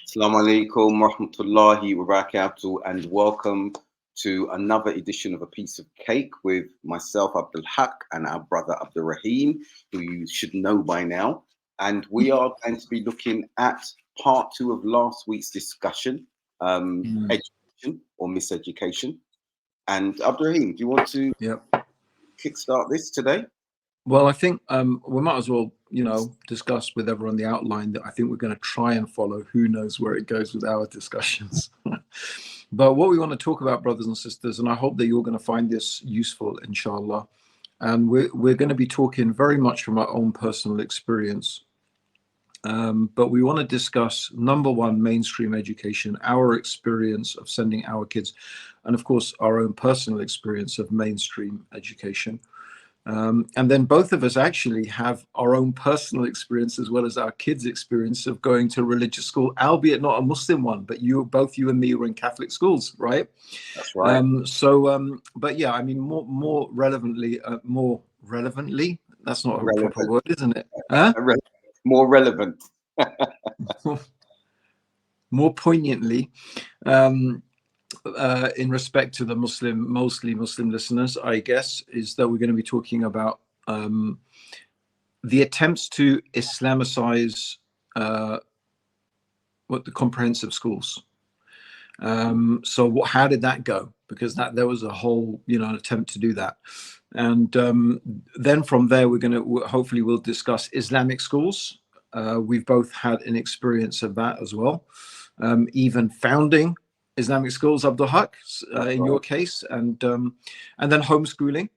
Assalamu alaikum rahmatullahi wa barakatuh, and welcome to another edition of A Piece of Cake with myself, Abdul Haqq, and our brother Abdurraheem, who you should know by now. And we are going to be looking at part two of last week's discussion, education or miseducation. And Abdurraheem, do you want to kickstart this today? Well, I think we might as well, discuss with everyone the outline that I think we're going to try and follow. Who knows where it goes with our discussions. But what we want to talk about, brothers and sisters, and I hope that you're going to find this useful, inshallah. And we're going to be talking very much from our own personal experience. But we want to discuss, number one, mainstream education, our experience of sending our kids, and of course, our own personal experience of mainstream education. And then both of us actually have our own personal experience as well as our kids' experience of going to religious school, albeit not a Muslim one, but you and me were in Catholic schools, right? That's right. But yeah, I mean, more relevantly, that's not a proper word, isn't it? Huh? More relevant. More poignantly, in respect to the mostly Muslim listeners, I guess, is that we're going to be talking about the attempts to Islamicize the comprehensive schools. So how did that go? Because there was a whole, attempt to do that. And then from there, we'll discuss Islamic schools. We've both had an experience of that as well. Even founding Islamic schools, Abdul Haqq, in your case, and then homeschooling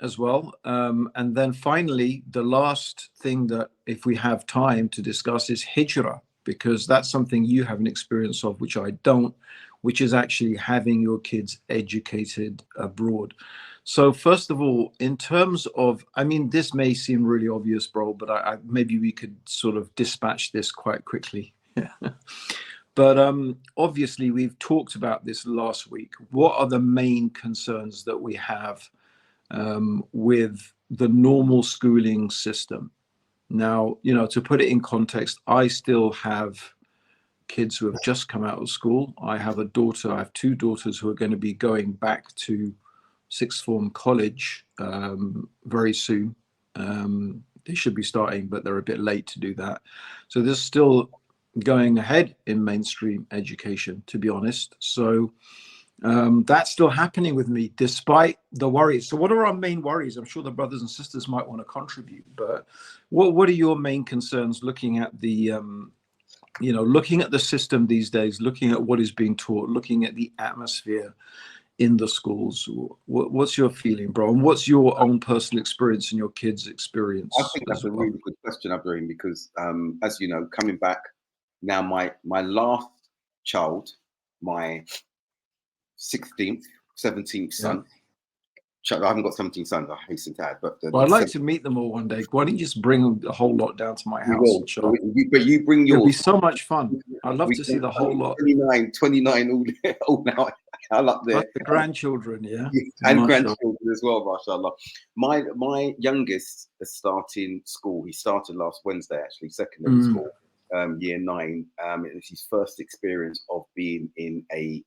as well. And then finally, the last thing that, if we have time to discuss, is hijrah, because that's something you have an experience of, which I don't, which is actually having your kids educated abroad. So first of all, in terms of, I mean, this may seem really obvious, bro, but maybe we could sort of dispatch this quite quickly. But obviously, we've talked about this last week. What are the main concerns that we have with the normal schooling system? Now, to put it in context, I still have kids who have just come out of school. I have two daughters who are going to be going back to sixth form college very soon. They should be starting, but they're a bit late to do that. So there's still going ahead in mainstream education, to be honest. So that's still happening with me, despite the worries. So what are our main worries? I'm sure the brothers and sisters might want to contribute, but what are your main concerns looking at the looking at the system these days, looking at what is being taught, looking at the atmosphere in the schools? What's your feeling, bro? And what's your own personal experience and your kids' experience? I think that's a really good question, Abdurraheem, because as you know, coming back now, my last child, my 16th, 17th son. I haven't got 17 sons, I hasten to add. But I'd like to meet them all one day. Why don't you just bring a whole lot down to my house? But you bring yours. It'll be so much fun. I'd love to see the whole lot. 29 all now. I love the grandchildren, yeah. And grandchildren as well, mashallah. My youngest is starting school. He started last Wednesday, actually, secondary school, year 9. It's his first experience of being in a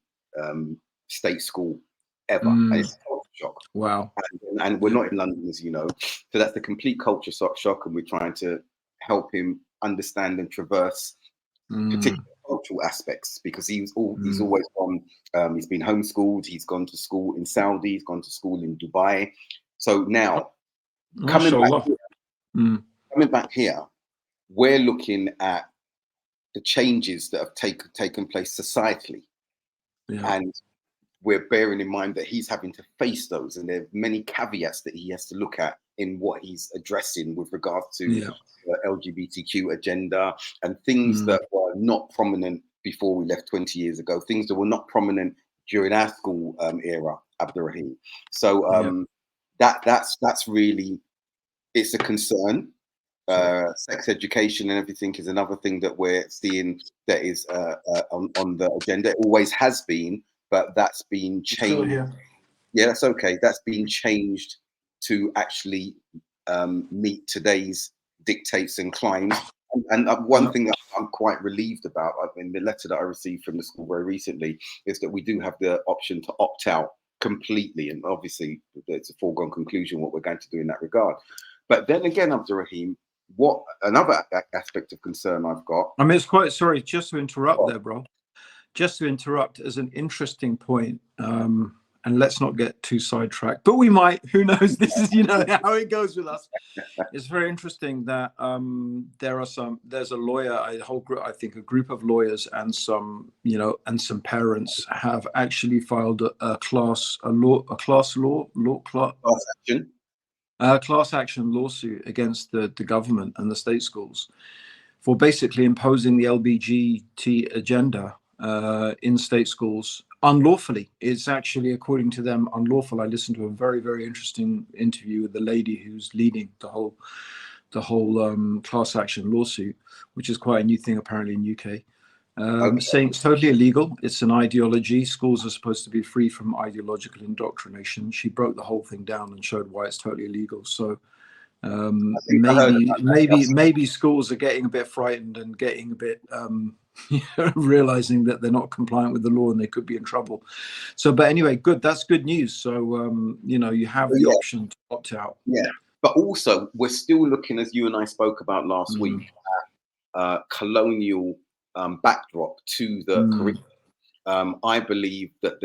state school ever. It's a culture shock. Wow. And we're not in London, as you know. So that's the complete culture shock, and we're trying to help him understand and traverse particular cultural aspects, because he's always gone. He's been homeschooled. He's gone to school in Saudi. He's gone to school in Dubai. So now, coming back here, we're looking at the changes that have taken place societally, and we're bearing in mind that he's having to face those, and there are many caveats that he has to look at in what he's addressing with regard to the LGBTQ agenda and things that were not prominent before we left 20 years ago, things that were not prominent during our school era, Abdurraheem. So that's really, it's a concern. Sex education and everything is another thing that we're seeing that is on the agenda. It always has been, but that's been changed. Yeah, that's okay. That's been changed to actually meet today's dictates and climes And one thing that I'm quite relieved about, in the letter that I received from the school very recently, is that we do have the option to opt out completely. And obviously, it's a foregone conclusion what we're going to do in that regard. But then again, Abdurraheem, what another aspect of concern I've got. I mean, it's quite, sorry, just to interrupt there, bro. Just to interrupt as an interesting point, and let's not get too sidetracked, but we might, who knows? This is, you know, how it goes with us. It's very interesting that there's a lawyer, a whole group, I think a group of lawyers and some, you know, and some parents have actually filed a class action lawsuit against the government and the state schools for basically imposing the LBGT agenda in state schools unlawfully. It's actually, according to them, unlawful. I listened to a very, very interesting interview with the lady who's leading the whole class action lawsuit, which is quite a new thing apparently in UK. Saying it's totally illegal. It's an ideology. Schools are supposed to be free from ideological indoctrination. She broke the whole thing down and showed why it's totally illegal. So maybe schools are getting a bit frightened and getting a bit realizing that they're not compliant with the law and they could be in trouble. So, but anyway, good. That's good news. So, you know, you have the option to opt out. Yeah, but also we're still looking, as you and I spoke about last week, at colonial backdrop to the curriculum. I believe that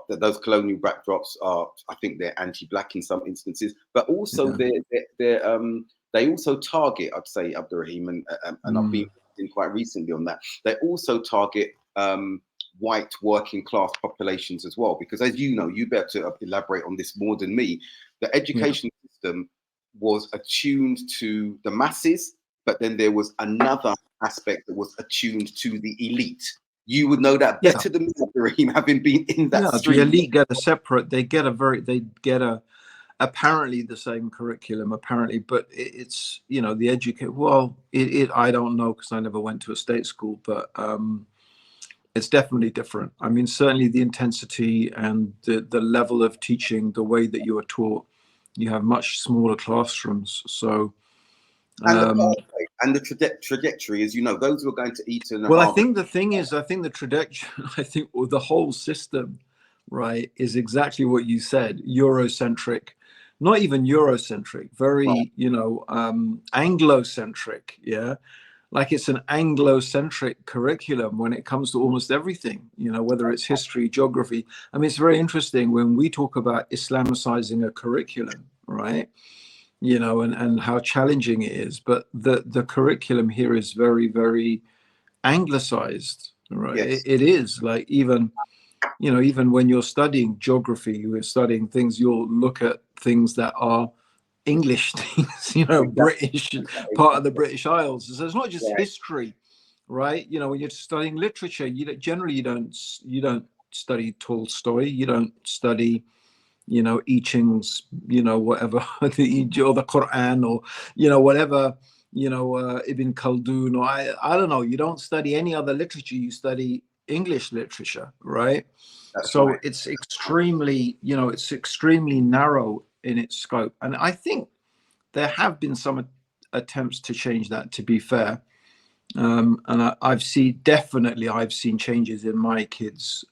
those colonial backdrops are, I think they're anti-black in some instances, but also they also target, I'd say, Abdurraheem, and I've been quite recently on that. They also target white working class populations as well, because as you know, you better elaborate on this more than me. The education system was attuned to the masses, but then there was another aspect that was attuned to the elite. You would know that better than me, Abdurraheem, having been in that stream. The elite get a separate, they get apparently the same curriculum, apparently, but it's, you know, the I don't know, because I never went to a state school, but it's definitely different. I mean, certainly the intensity and the level of teaching, the way that you are taught, you have much smaller classrooms. So and the trajectory, as you know, those who are going to Eton. Well, I think the thing is, I think the trajectory, the whole system, right, is exactly what you said, Eurocentric, not even Eurocentric, very, you know, Anglocentric, yeah? Like it's an Anglocentric curriculum when it comes to almost everything, you know, whether it's history, geography. I mean, it's very interesting when we talk about Islamicizing a curriculum, right? You know, and how challenging it is. But the curriculum here is very, very anglicized, right? Yes. It is like, even, you know, even when you're studying geography, you're studying things, you'll look at things that are English things, you know, British, part of the British Isles. So it's not just history, right? You know, when you're studying literature, generally you don't study Tolstoy, you don't study, you know, I Ching's, you know, whatever, or the Quran, or, you know, whatever, you know, Ibn Khaldun, or I don't know, you don't study any other literature, you study English literature, right? So it's extremely, you know, it's extremely narrow in its scope. And I think there have been some attempts to change that, to be fair. And I've seen changes in my kids,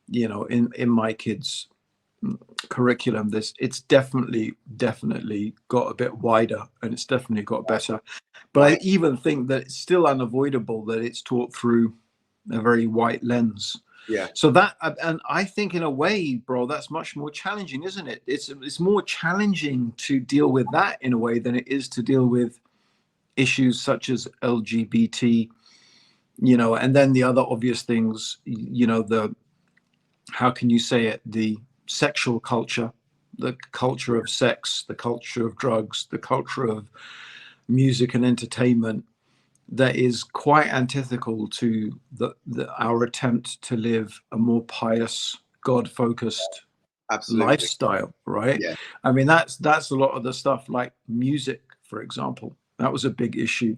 you know, in my kids' curriculum. It's definitely got a bit wider, and it's definitely got better. But I even think that it's still unavoidable that it's taught through a very white lens. Yeah. So that, and I think in a way, bro, that's much more challenging, isn't it? It's more challenging to deal with that in a way than it is to deal with issues such as LGBT, you know, and then the other obvious things, you know, how can you say it? The sexual culture, the culture of sex, the culture of drugs, the culture of music and entertainment, that is quite antithetical to our attempt to live a more pious, God-focused lifestyle, right? Yeah. I mean, that's a lot of the stuff, like music, for example. That was a big issue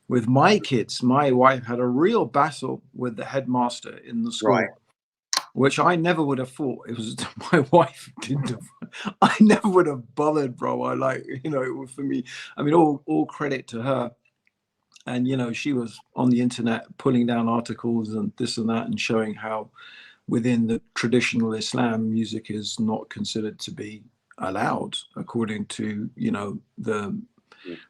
with my kids. My wife had a real battle with the headmaster in the school. Right. which I never would have thought. It was my wife didn't have, I never would have bothered, bro. I like, you know, it was for me, I mean, all credit to her. And, you know, she was on the internet pulling down articles and this and that and showing how within the traditional Islam, music is not considered to be allowed according to, you know, the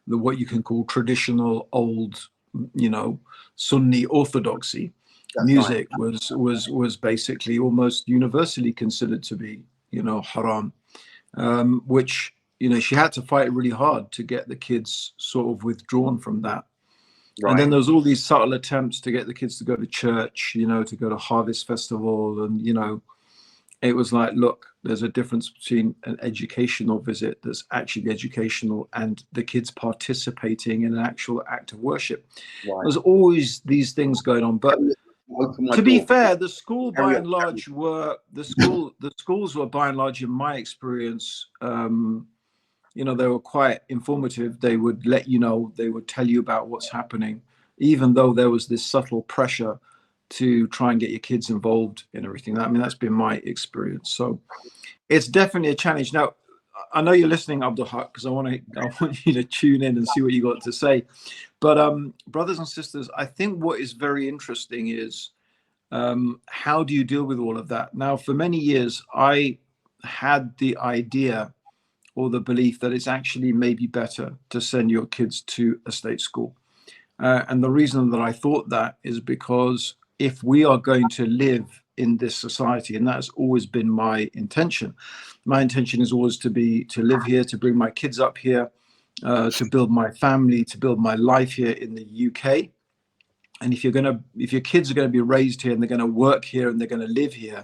what you can call traditional old, you know, Sunni orthodoxy. That's Music was basically almost universally considered to be, you know, haram, which, you know, she had to fight really hard to get the kids sort of withdrawn from that. right. And then there was all these subtle attempts to get the kids to go to church, you know, to go to Harvest Festival. And, you know, it was like, look, there's a difference between an educational visit that's actually educational and the kids participating in an actual act of worship. Right. There's always these things going on. But to be fair, the school by and large were, the schools were by and large, in my experience, you know, they were quite informative. They would let you know, they would tell you about what's happening, even though there was this subtle pressure to try and get your kids involved in everything. I mean, that's been my experience. So it's definitely a challenge. Now, I know you're listening, Abdul Haqq, because I want you to tune in and see what you got to say. But brothers and sisters, I think what is very interesting is how do you deal with all of that? Now, for many years, I had the idea or the belief that it's actually maybe better to send your kids to a state school. And the reason that I thought that is because if we are going to live in this society, and that's always been my intention is always to live here, to bring my kids up here, to build my family, to build my life here in the UK. And if your kids are going to be raised here and they're going to work here and they're going to live here,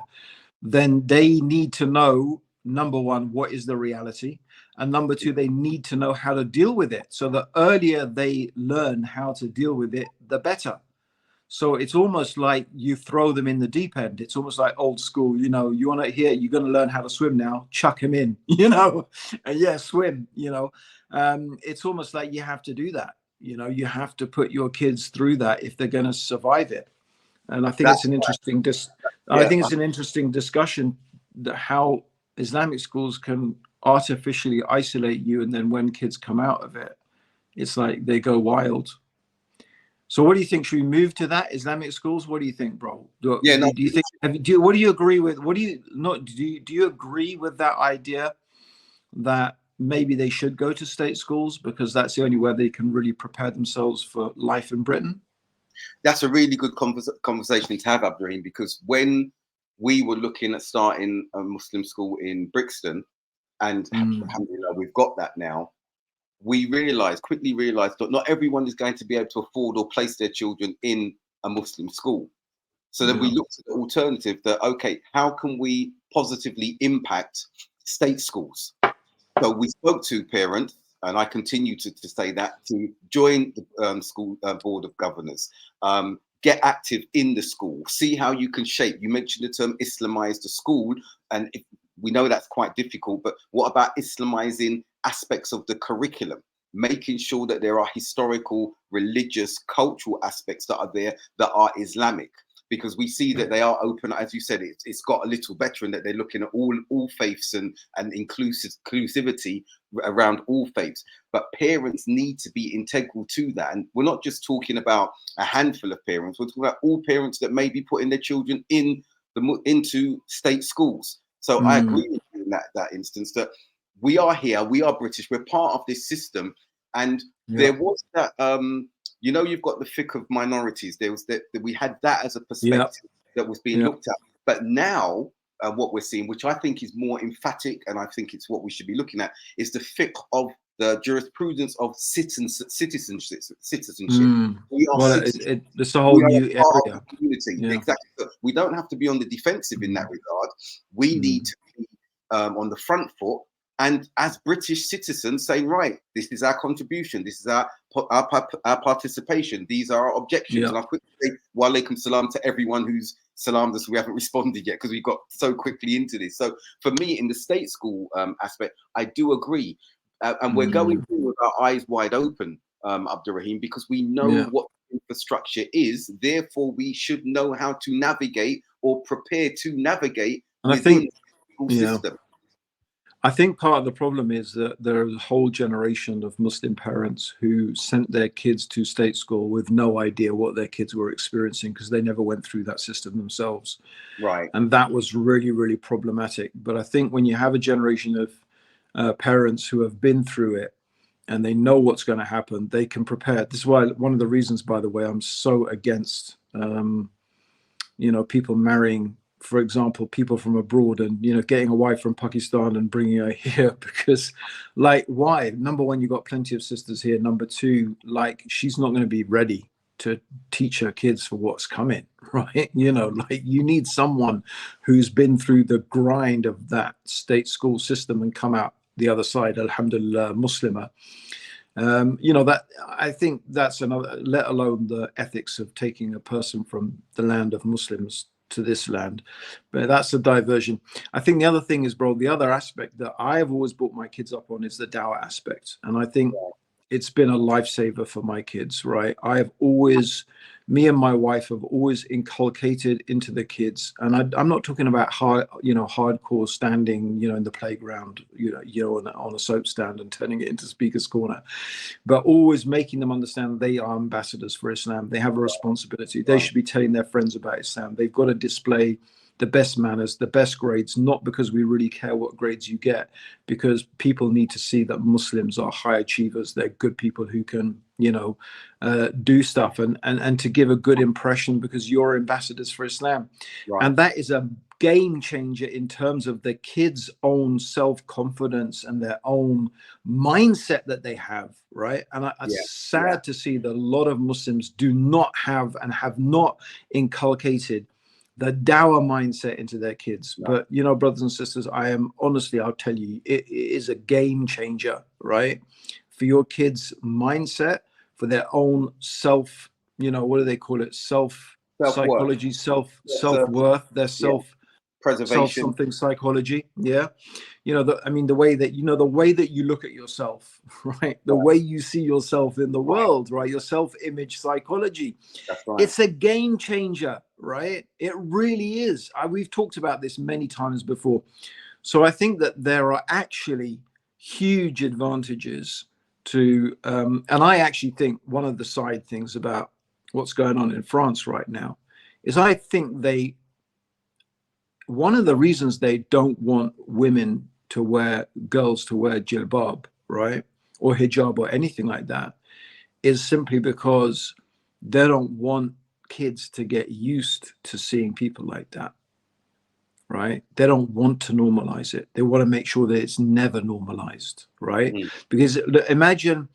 then they need to know, number one, what is the reality? And number two, they need to know how to deal with it. So the earlier they learn how to deal with it, the better. So it's almost like you throw them in the deep end. It's almost like old school, you know, you want to hear, you're going to learn how to swim now, chuck them in, you know, and yeah, swim, you know. It's almost like you have to do that. You know, you have to put your kids through that if they're going to survive it. And I think it's an interesting, I think it's an interesting discussion that how Islamic schools can artificially isolate you, and then when kids come out of it, it's like they go wild. So what do you think? Should we move to that Islamic schools? What do you think, bro? Do you think? What do you agree with? What do you not? Do you agree with that idea that maybe they should go to state schools because that's the only way they can really prepare themselves for life in Britain? That's a really good conversation to have, Abdurraheem, because when we were looking at starting a Muslim school in Brixton, and alhamdulillah, we've got that now, we quickly realized that not everyone is going to be able to afford or place their children in a Muslim school. So then we looked at the alternative that, okay, how can we positively impact state schools? So we spoke to parents, and I continue to say that, to join the school board of governors, get active in the school, see how you can shape. You mentioned the term Islamize the school, and we know that's quite difficult, but what about Islamizing aspects of the curriculum, making sure that there are historical, religious, cultural aspects that are there that are Islamic? Because we see that they are open, as you said, it's got a little better in that they're looking at all faiths and inclusivity around all faiths. But parents need to be integral to that. And we're not just talking about a handful of parents, we're talking about all parents that may be putting their children into state schools. So I agree with you in that instance, that we are here, we are British, we're part of this system. And there was that, you know, you've got the thick of minorities. There was that we had that as a perspective that was being looked at. But now what we're seeing, which I think is more emphatic, and I think it's what we should be looking at, is the thick of the jurisprudence of citizenship. We are citizens. It's a whole new area. Community. Exactly. So we don't have to be on the defensive in that regard. We need to be on the front foot. And as British citizens, saying, right, this is our contribution, this is our participation, these are our objections. And I'll quickly say, wa alaikum salam to everyone who's salamed us. We haven't responded yet because we got so quickly into this. So for me, in the state school aspect, I do agree. And we're going through with our eyes wide open, Abdurraheem, because we know what infrastructure is, therefore we should know how to navigate or prepare to navigate And I within think, the school yeah, system. I think part of the problem is that there is a whole generation of Muslim parents who sent their kids to state school with no idea what their kids were experiencing because they never went through that system themselves. Right. And that was really, really problematic. But I think when you have a generation of parents who have been through it and they know what's going to happen, they can prepare. This is why one of the reasons, by the way, I'm so against, people marrying, for example, people from abroad and, getting a wife from Pakistan and bringing her here because, like, why? Number one, you got plenty of sisters here. Number two, like, she's not going to be ready to teach her kids for what's coming, right? Like, you need someone who's been through the grind of that state school system and come out the other side, alhamdulillah, Muslimah. That I think that's another, let alone the ethics of taking a person from the land of Muslims to this land. But that's a diversion. I think the other thing is, bro, the other aspect that I have always brought my kids up on is the dawah aspect. And I think it's been a lifesaver for my kids, right? Me and my wife have always inculcated into the kids, and I'm not talking about hardcore standing, in the playground, on a soap stand and turning it into speaker's corner, but always making them understand they are ambassadors for Islam. They have a responsibility. They should be telling their friends about Islam. They've got to display the best manners, the best grades, not because we really care what grades you get, because people need to see that Muslims are high achievers. They're good people who can, do stuff and to give a good impression because you're ambassadors for Islam. Right. And that is a game changer in terms of the kids' own self-confidence and their own mindset that they have, right? And it's sad to see that a lot of Muslims do not have and have not inculcated the dawah mindset into their kids. But brothers and sisters, I'll tell you, it is a game changer, right? For your kids' mindset, for their own self, what do they call it? Psychology, self-worth, their preservation, something psychology. Yeah. The way that you look at yourself, right? The way you see yourself in the world, right? Your self-image psychology. That's right. It's a game changer, right? It really is. We've talked about this many times before. So I think that there are actually huge advantages to, and I actually think one of the side things about what's going on in France right now is I think one of the reasons they don't want girls to wear jilbab, right? Or hijab or anything like that is simply because they don't want kids to get used to seeing people like that, right? They don't want to normalize it. They want to make sure that it's never normalized, right? Because imagine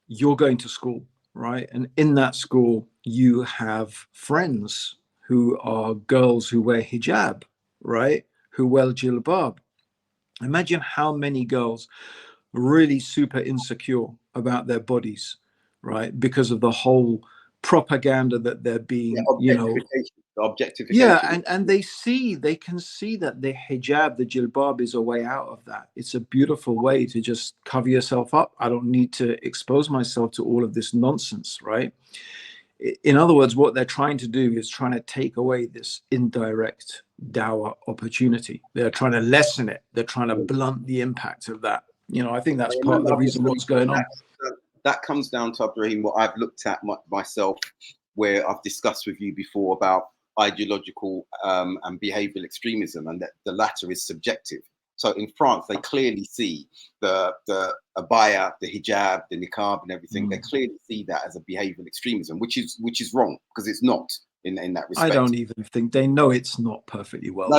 you're going to school, right? And in that school, you have friends who are girls who wear hijab, right? Who wear jilbab. Imagine how many girls are really super insecure about their bodies, right? Because of the whole propaganda that they're being, objectification. Yeah, and they can see that the hijab, the jilbab is a way out of that. It's a beautiful way to just cover yourself up. I don't need to expose myself to all of this nonsense, right? In other words, what they're trying to do is trying to take away this indirect dawah opportunity. They're trying to lessen it. They're trying to blunt the impact of that. I think that's part of the reason what's going on. That comes down to, Abdurraheem, what I've looked at myself, where I've discussed with you before about ideological and behavioral extremism, and that the latter is subjective. So in France, they clearly see the abaya, the hijab, the niqab, and everything. They clearly see that as a behavioral extremism, which is wrong, because it's not in that respect. I don't even think they know it's not perfectly well.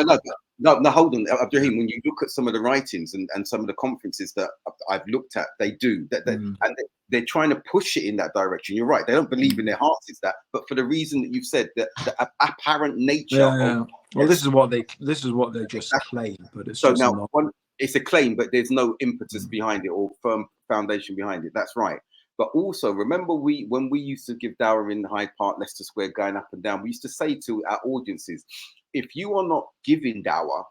No, hold on, Abdurraheem. When you look at some of the writings and some of the conferences that I've looked at, they do that, and they're trying to push it in that direction. You're right; they don't believe in their hearts it's that, but for the reason that you've said, that the apparent nature. Well, this is what they just claim, but it's so just now it's a claim, but there's no impetus behind it or firm foundation behind it. That's right. But also remember, when we used to give dawah in Hyde Park, Leicester Square, going up and down, we used to say to our audiences, if you are not giving dawah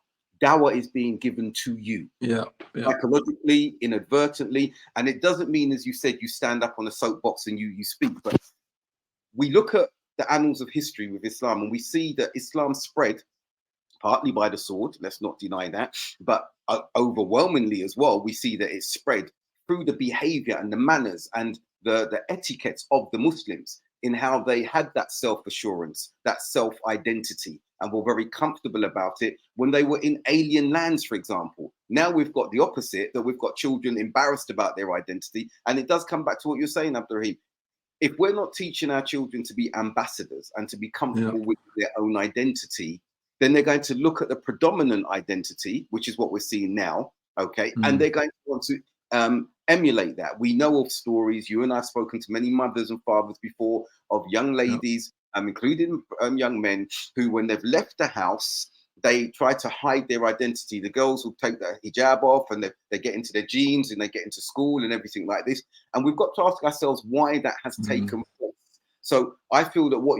is being given to you. Psychologically, inadvertently. And it doesn't mean, as you said, you stand up on a soapbox and you speak, but we look at the annals of history with Islam, and we see that Islam spread partly by the sword, let's not deny that, but overwhelmingly as well, we see that it spread through the behavior and the manners and the etiquettes of the Muslims, in how they had that self-assurance, that self-identity, and were very comfortable about it when they were in alien lands, for example. Now we've got the opposite, that we've got children embarrassed about their identity. And it does come back to what you're saying, Abdurraheem. If we're not teaching our children to be ambassadors and to be comfortable with their own identity, then they're going to look at the predominant identity, which is what we're seeing now, okay? And they're going to want to emulate that. We know of stories, you and I have spoken to many mothers and fathers before, of young ladies, including young men, who when they've left the house, they try to hide their identity. The girls will take their hijab off and they get into their jeans and they get into school and everything like this. And we've got to ask ourselves why that has taken place. So I feel that what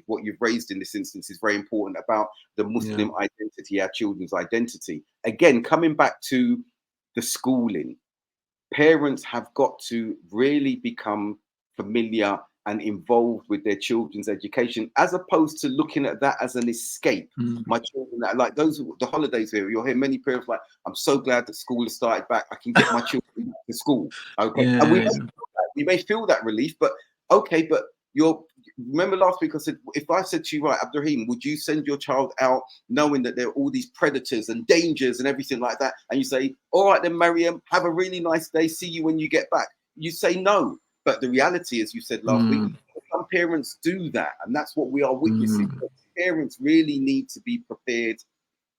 what you've raised in this instance is very important about the Muslim identity, our children's identity. Again, coming back to the schooling, parents have got to really become familiar and involved with their children's education, as opposed to looking at that as an escape. My children, like those, the holidays here, you'll hear many parents like, I'm so glad that school has started back. I can get my children back to school. Okay. And we may feel that relief, but okay, but remember last week I said, if I said to you, right, Abdurraheem, would you send your child out knowing that there are all these predators and dangers and everything like that? And you say, all right then, Mariam, have a really nice day. See you when you get back. You say no. But the reality, as you said last week, some parents do that. And that's what we are witnessing. Parents really need to be prepared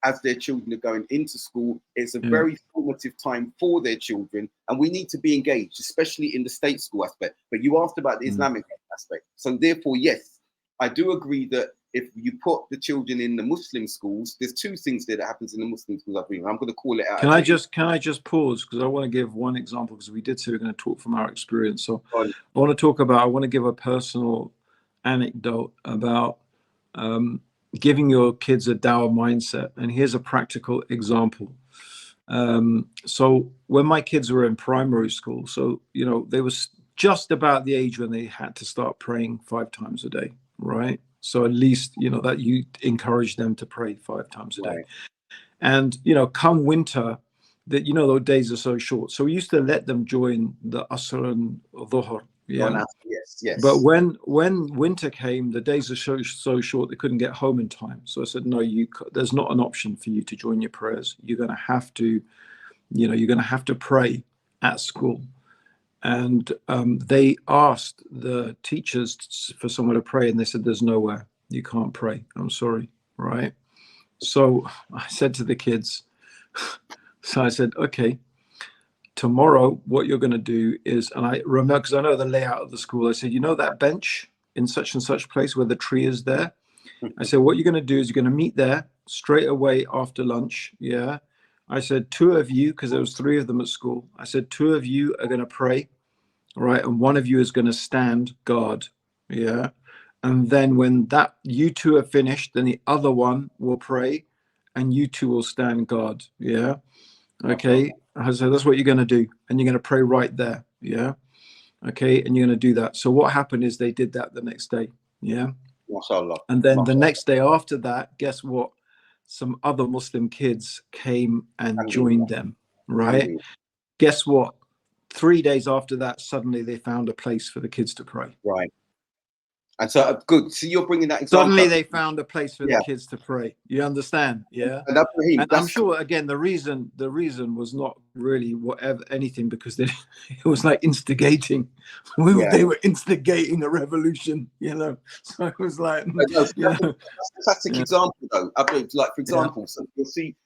as their children are going into school. It's a very formative time for their children, and we need to be engaged, especially in the state school aspect. But you asked about the Islamic aspect. So therefore, yes, I do agree that if you put the children in the Muslim schools, there's two things there that happens in the Muslim schools. I'm going to call it out. Can I just pause, because I want to give one example, because we did say we're going to talk from our experience. So I want to give a personal anecdote about giving your kids a dawah mindset. And here's a practical example. So when my kids were in primary school, so, you know, they was just about the age when they had to start praying 5 times a day, right? So at least, you know, that you encourage them to pray 5 times a day. And, you know, come winter, that, you know, those days are so short. So we used to let them join the Asr and Dhuhr. Yeah. Yes. But when winter came, the days are so short they couldn't get home in time. So I said, no, there's not an option for you to join your prayers. You're going to have to, you know, you're going to have to pray at school. And they asked the teachers for someone to pray, and they said, there's nowhere. You can't pray. I'm sorry, right? So I said to the kids, okay, tomorrow what you're going to do is, and I remember, because I know the layout of the school, I said, you know that bench in such and such place where the tree is there? I said, what you're going to do is you're going to meet there straight away after lunch. Yeah. I said, 2 of you, because there was 3 of them at school, I said, 2 of you are going to pray, right? And 1 of you is going to stand guard. Yeah. And then when you 2 are finished, then the other one will pray and you 2 will stand guard. Yeah. Okay. So that's what you're going to do. And you're going to pray right there. Yeah. Okay. And you're going to do that. So what happened is they did that the next day. Yeah. And then the next day after that, guess what? Some other Muslim kids came and joined them. Right. Guess what? 3 days after that, suddenly they found a place for the kids to pray. Right. And so good. So you're bringing that example. Suddenly they found a place for the kids to pray. You understand? Yeah. And I'm sure, again, the reason was not really anything, because it was like instigating. They were instigating a revolution, you know. So it was like, that's a classic example, though. Like, for example, so you'll see,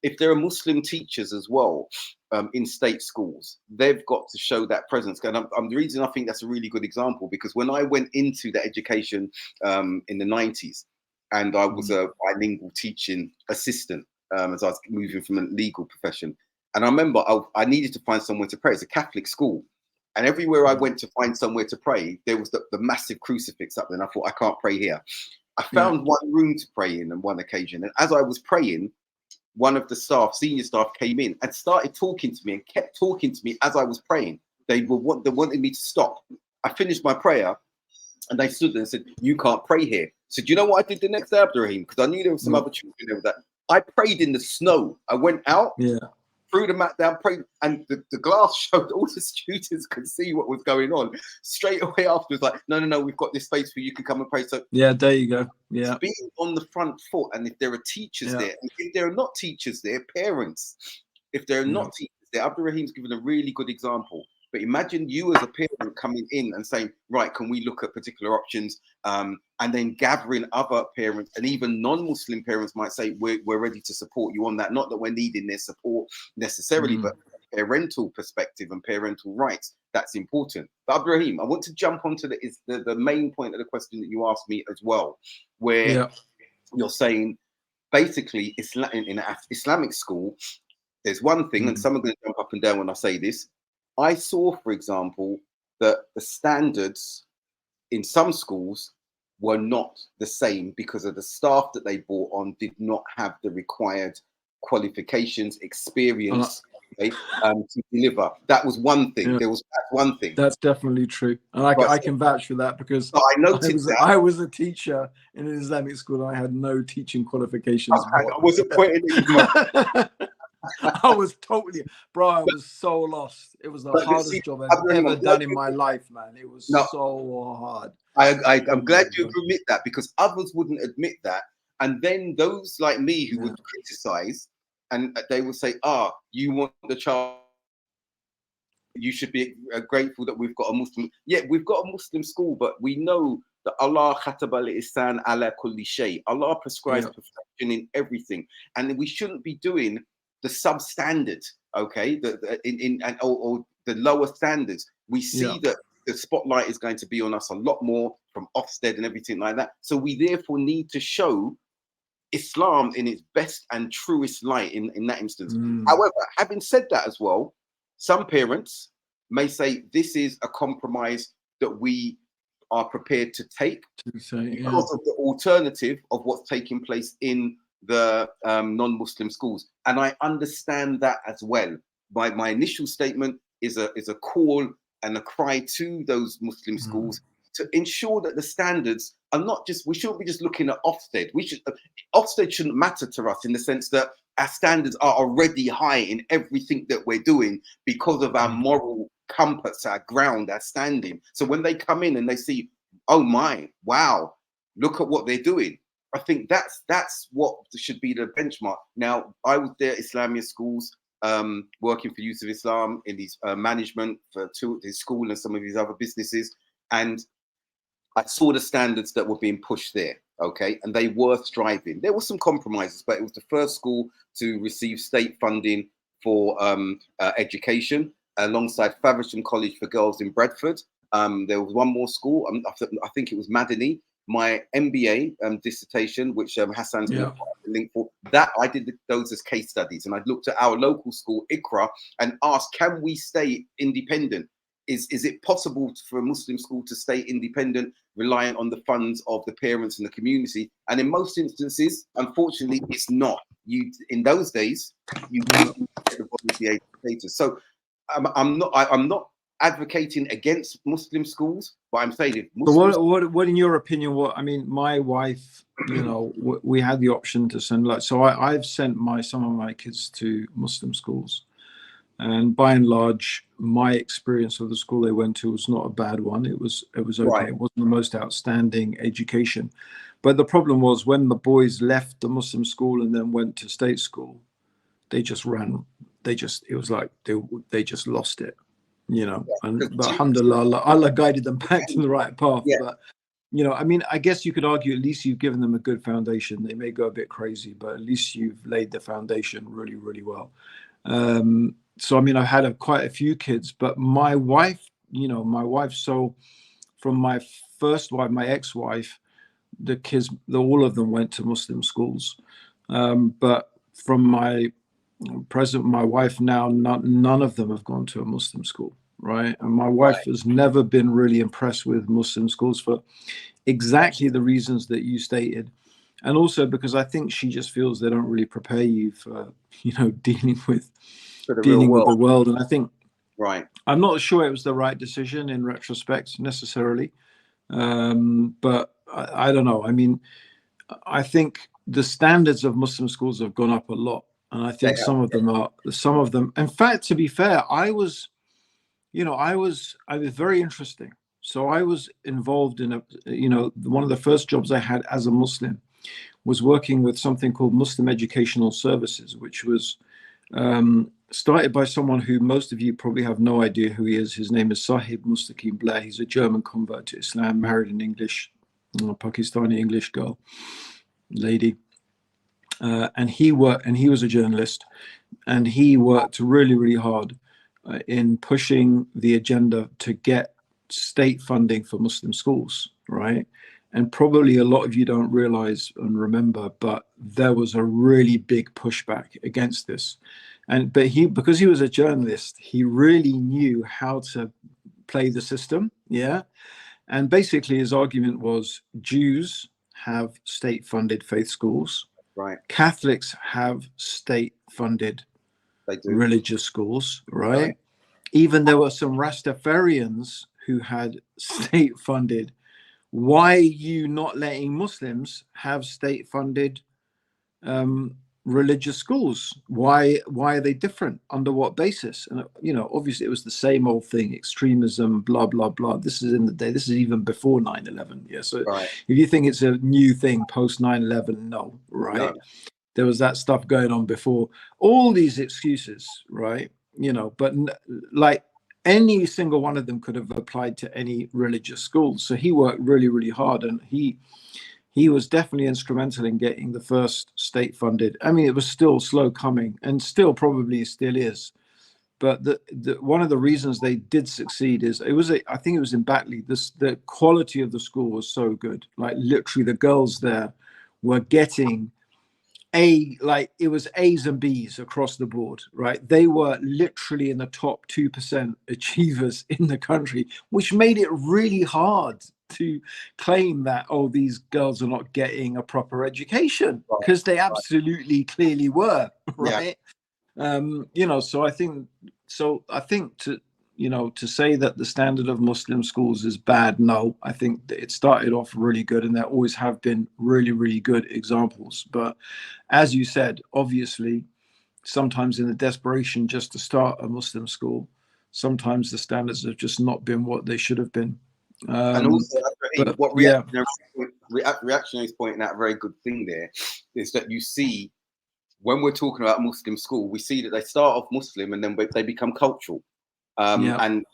if there are Muslim teachers as well in state schools, they've got to show that presence. And the reason I think that's a really good example, because when I went into the education in the 90s, and I was a bilingual teaching assistant as I was moving from a legal profession, and I remember I needed to find somewhere to pray. It's a Catholic school. And everywhere I went to find somewhere to pray, there was the massive crucifix up there. And I thought, I can't pray here. I found one room to pray in on one occasion. And as I was praying, one of the senior staff came in and started talking to me and kept talking to me as I was praying. They wanted me to stop. I finished my prayer And they stood there and said, "You can't pray here." I said, "You know what I did the next day, Abdurraheem? Because I knew there were some other children there with that. I prayed in the snow. I went out, threw the mat down, prayed, and the glass showed all the students could see what was going on. Straight away afterwards, like, no, we've got this space for you, can come and pray." So yeah, there you go. Yeah, being on the front foot, and if there are teachers there, and if there are not teachers there, parents. If there are not teachers there, Abdurraheem's given a really good example. But imagine you as a parent coming in and saying, "Right, can we look at particular options?" And then gathering other parents, and even non-Muslim parents might say, we're ready to support you on that. Not that we're needing their support necessarily, but parental perspective and parental rights, that's important. But Abdurraheem, I want to jump onto the main point of the question that you asked me as well, where you're saying basically in Islamic school, there's one thing, and some are going to jump up and down when I say this. I saw, for example, that the standards in some schools were not the same because of the staff that they brought on did not have the required qualifications, experience to deliver. That was one thing. That's one thing. That's definitely true, and I can vouch for that because I noticed I was a teacher in an Islamic school. And I had no teaching qualifications. I wasn't pointing at you. I was totally, bro. I was so lost. It was the hardest job I've ever done in my life, man. It was so hard. I'm glad you admit that, because others wouldn't admit that, and then those like me who would criticize, and they would say, you want the child, you should be grateful that we've got a Muslim. Yeah, we've got a Muslim school, but we know that Allah khatab al-ihsan ala kulli shay. Allah prescribes perfection in everything, and we shouldn't be doing the substandard, okay, or the lower standards. We see that the spotlight is going to be on us a lot more from Ofsted and everything like that. So we therefore need to show Islam in its best and truest light in that instance. However, having said that as well, some parents may say this is a compromise that we are prepared to take because of the alternative of what's taking place in the non-Muslim schools, and I understand that as well. My initial statement is a call and a cry to those Muslim schools to ensure that the standards are not just, we shouldn't be just looking at Ofsted. Ofsted shouldn't matter to us in the sense that our standards are already high in everything that we're doing because of our moral compass, our ground, our standing. So when they come in and they see, oh my, wow, look at what they're doing, I think that's what should be the benchmark. Now, I was there at Islamia schools, working for Youth of Islam in his management for his school and some of his other businesses, and I saw the standards that were being pushed there, okay, and they were striving. There were some compromises, but it was the first school to receive state funding for education, alongside Faversham College for Girls in Bradford. There was one more school, I think it was Madani. My MBA dissertation, which Hassan's going to put the link for, that I did those as case studies, and I looked at our local school, Iqra, and asked, can we stay independent? Is it possible for a Muslim school to stay independent, reliant on the funds of the parents and the community? And in most instances, unfortunately, it's not. In those days, you get the voluntary status. So I'm not advocating against Muslim schools, but I'm saying if Muslims... what in your opinion, I mean, my wife, you know, we had the option to send, so I've sent some of my kids to Muslim schools, and by and large, my experience of the school they went to was not a bad one. It was okay. Right. It wasn't the most outstanding education, but the problem was when the boys left the Muslim school and then went to state school, they just it was like they just lost it. You know, but alhamdulillah, Allah guided them back to the right path. Yeah. But, you know, I mean, I guess you could argue at least you've given them a good foundation. They may go a bit crazy, but at least you've laid the foundation really, really well. So, I mean, I've had quite a few kids, but my wife, so from my first wife, my ex-wife, the kids, all of them went to Muslim schools. But from my wife now, none of them have gone to a Muslim school, right? And my wife has never been really impressed with Muslim schools for exactly the reasons that you stated, and also because I think she just feels they don't really prepare you for, you know, dealing with the world. And I think, I'm not sure it was the right decision in retrospect necessarily. But I don't know. I mean, I think the standards of Muslim schools have gone up a lot, and I think some of them. In fact, to be fair, I was very interesting. So I was involved in one of the first jobs I had as a Muslim was working with something called Muslim Educational Services, which was started by someone who most of you probably have no idea who he is. His name is Sahib Mustaqim Blair. He's a German convert to Islam, married an English, Pakistani English lady. And he was a journalist, and he worked really, really hard in pushing the agenda to get state funding for Muslim schools, right? And probably a lot of you don't realize and remember, but there was a really big pushback against this. But because he was a journalist, he really knew how to play the system, yeah? And basically his argument was Jews have state-funded faith schools. Right. Catholics have state-funded religious schools, right? Even there were some Rastafarians who had state-funded. Why are you not letting Muslims have state-funded religious schools? Why are they different? Under what basis? And obviously it was the same old thing: extremism, blah blah blah. This is in the day. This is even before 9/11. Yeah. So if you think it's a new thing post 9/11, no, right? No. There was that stuff going on before. All these excuses, right? But like any single one of them could have applied to any religious school. So he worked really, really hard, and he was definitely instrumental in getting the first state funded. I mean, it was still slow coming, and still probably still is. But one of the reasons they did succeed is I think it was in Batley. The quality of the school was so good. Like literally, the girls there were getting it was A's and B's across the board, right? They were literally in the top 2% achievers in the country, which made it really hard to claim that, these girls are not getting a proper education, because they absolutely clearly were, right? Yeah. So I think to say that the standard of Muslim schools is bad, no. I think that it started off really good, and there always have been really, really good examples. But as you said, obviously, sometimes in the desperation just to start a Muslim school, sometimes the standards have just not been what they should have been. And also, what reactionaries pointing out a very good thing there is that you see, when we're talking about Muslim school, we see that they start off Muslim and then they become cultural. And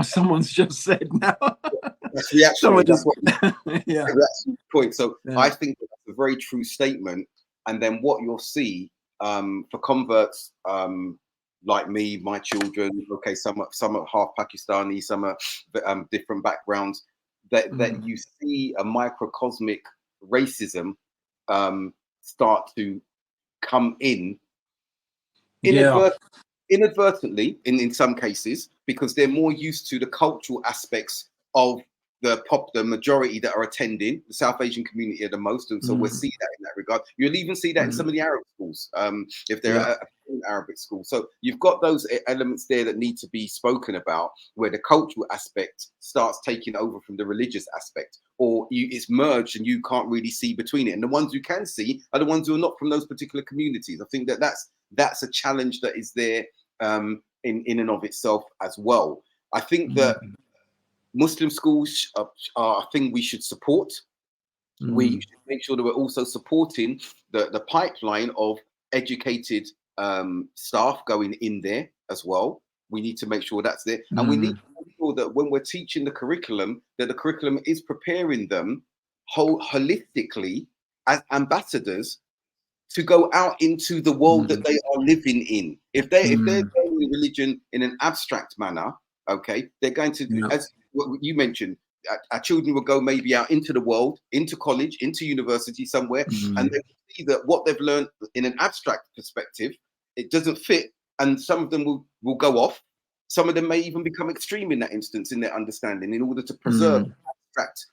someone's just said now. That's reactionary. Point. So yeah. I think that's a very true statement. And then what you'll see for converts like me, my children, okay, some are half Pakistani, some are different backgrounds, that you see a microcosmic racism start to come in inadvertently in some cases, because they're more used to the cultural aspects of the majority that are attending. The South Asian community are the most, and so we'll see that in that regard. You'll even see that in some of the Arab schools, if they're Arabic schools. So you've got those elements there that need to be spoken about, where the cultural aspect starts taking over from the religious aspect, or it's merged and you can't really see between it. And the ones you can see are the ones who are not from those particular communities. I think that's a challenge that is there in and of itself as well. I think that Muslim schools are a thing we should support. We should make sure that we're also supporting the pipeline of educated staff going in there as well. We need to make sure that's there. And we need to make sure that when we're teaching the curriculum, that the curriculum is preparing them holistically as ambassadors to go out into the world that they are living in. If they're going with religion in an abstract manner, okay, they're going to, as what you mentioned, our children will go maybe out into the world, into college, into university somewhere, and they see that what they've learned in an abstract perspective, it doesn't fit, and some of them will go off. Some of them may even become extreme in that instance in their understanding, in order to preserve abstract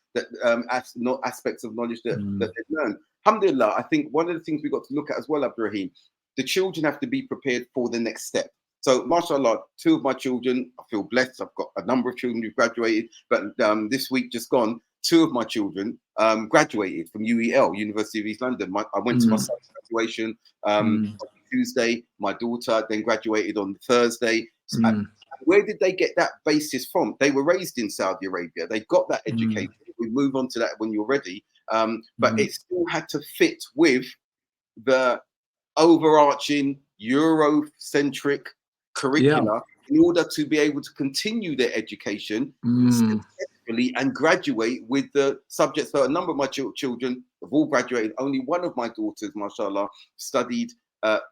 aspects of knowledge that they've learned. Alhamdulillah, I think one of the things we've got to look at as well, Abdurraheem, the children have to be prepared for the next step. So, mashallah, 2 of my children, I feel blessed. I've got a number of children who've graduated, but this week just gone, two of my children graduated from UEL, University of East London. I went to my son's graduation on Tuesday. My daughter then graduated on Thursday. Where did they get that basis from? They were raised in Saudi Arabia. They got that education. We move on to that when you're ready. But it still had to fit with the overarching Eurocentric curricula in order to be able to continue their education successfully and graduate with the subjects. So a number of my children have all graduated. Only one of my daughters, mashallah, studied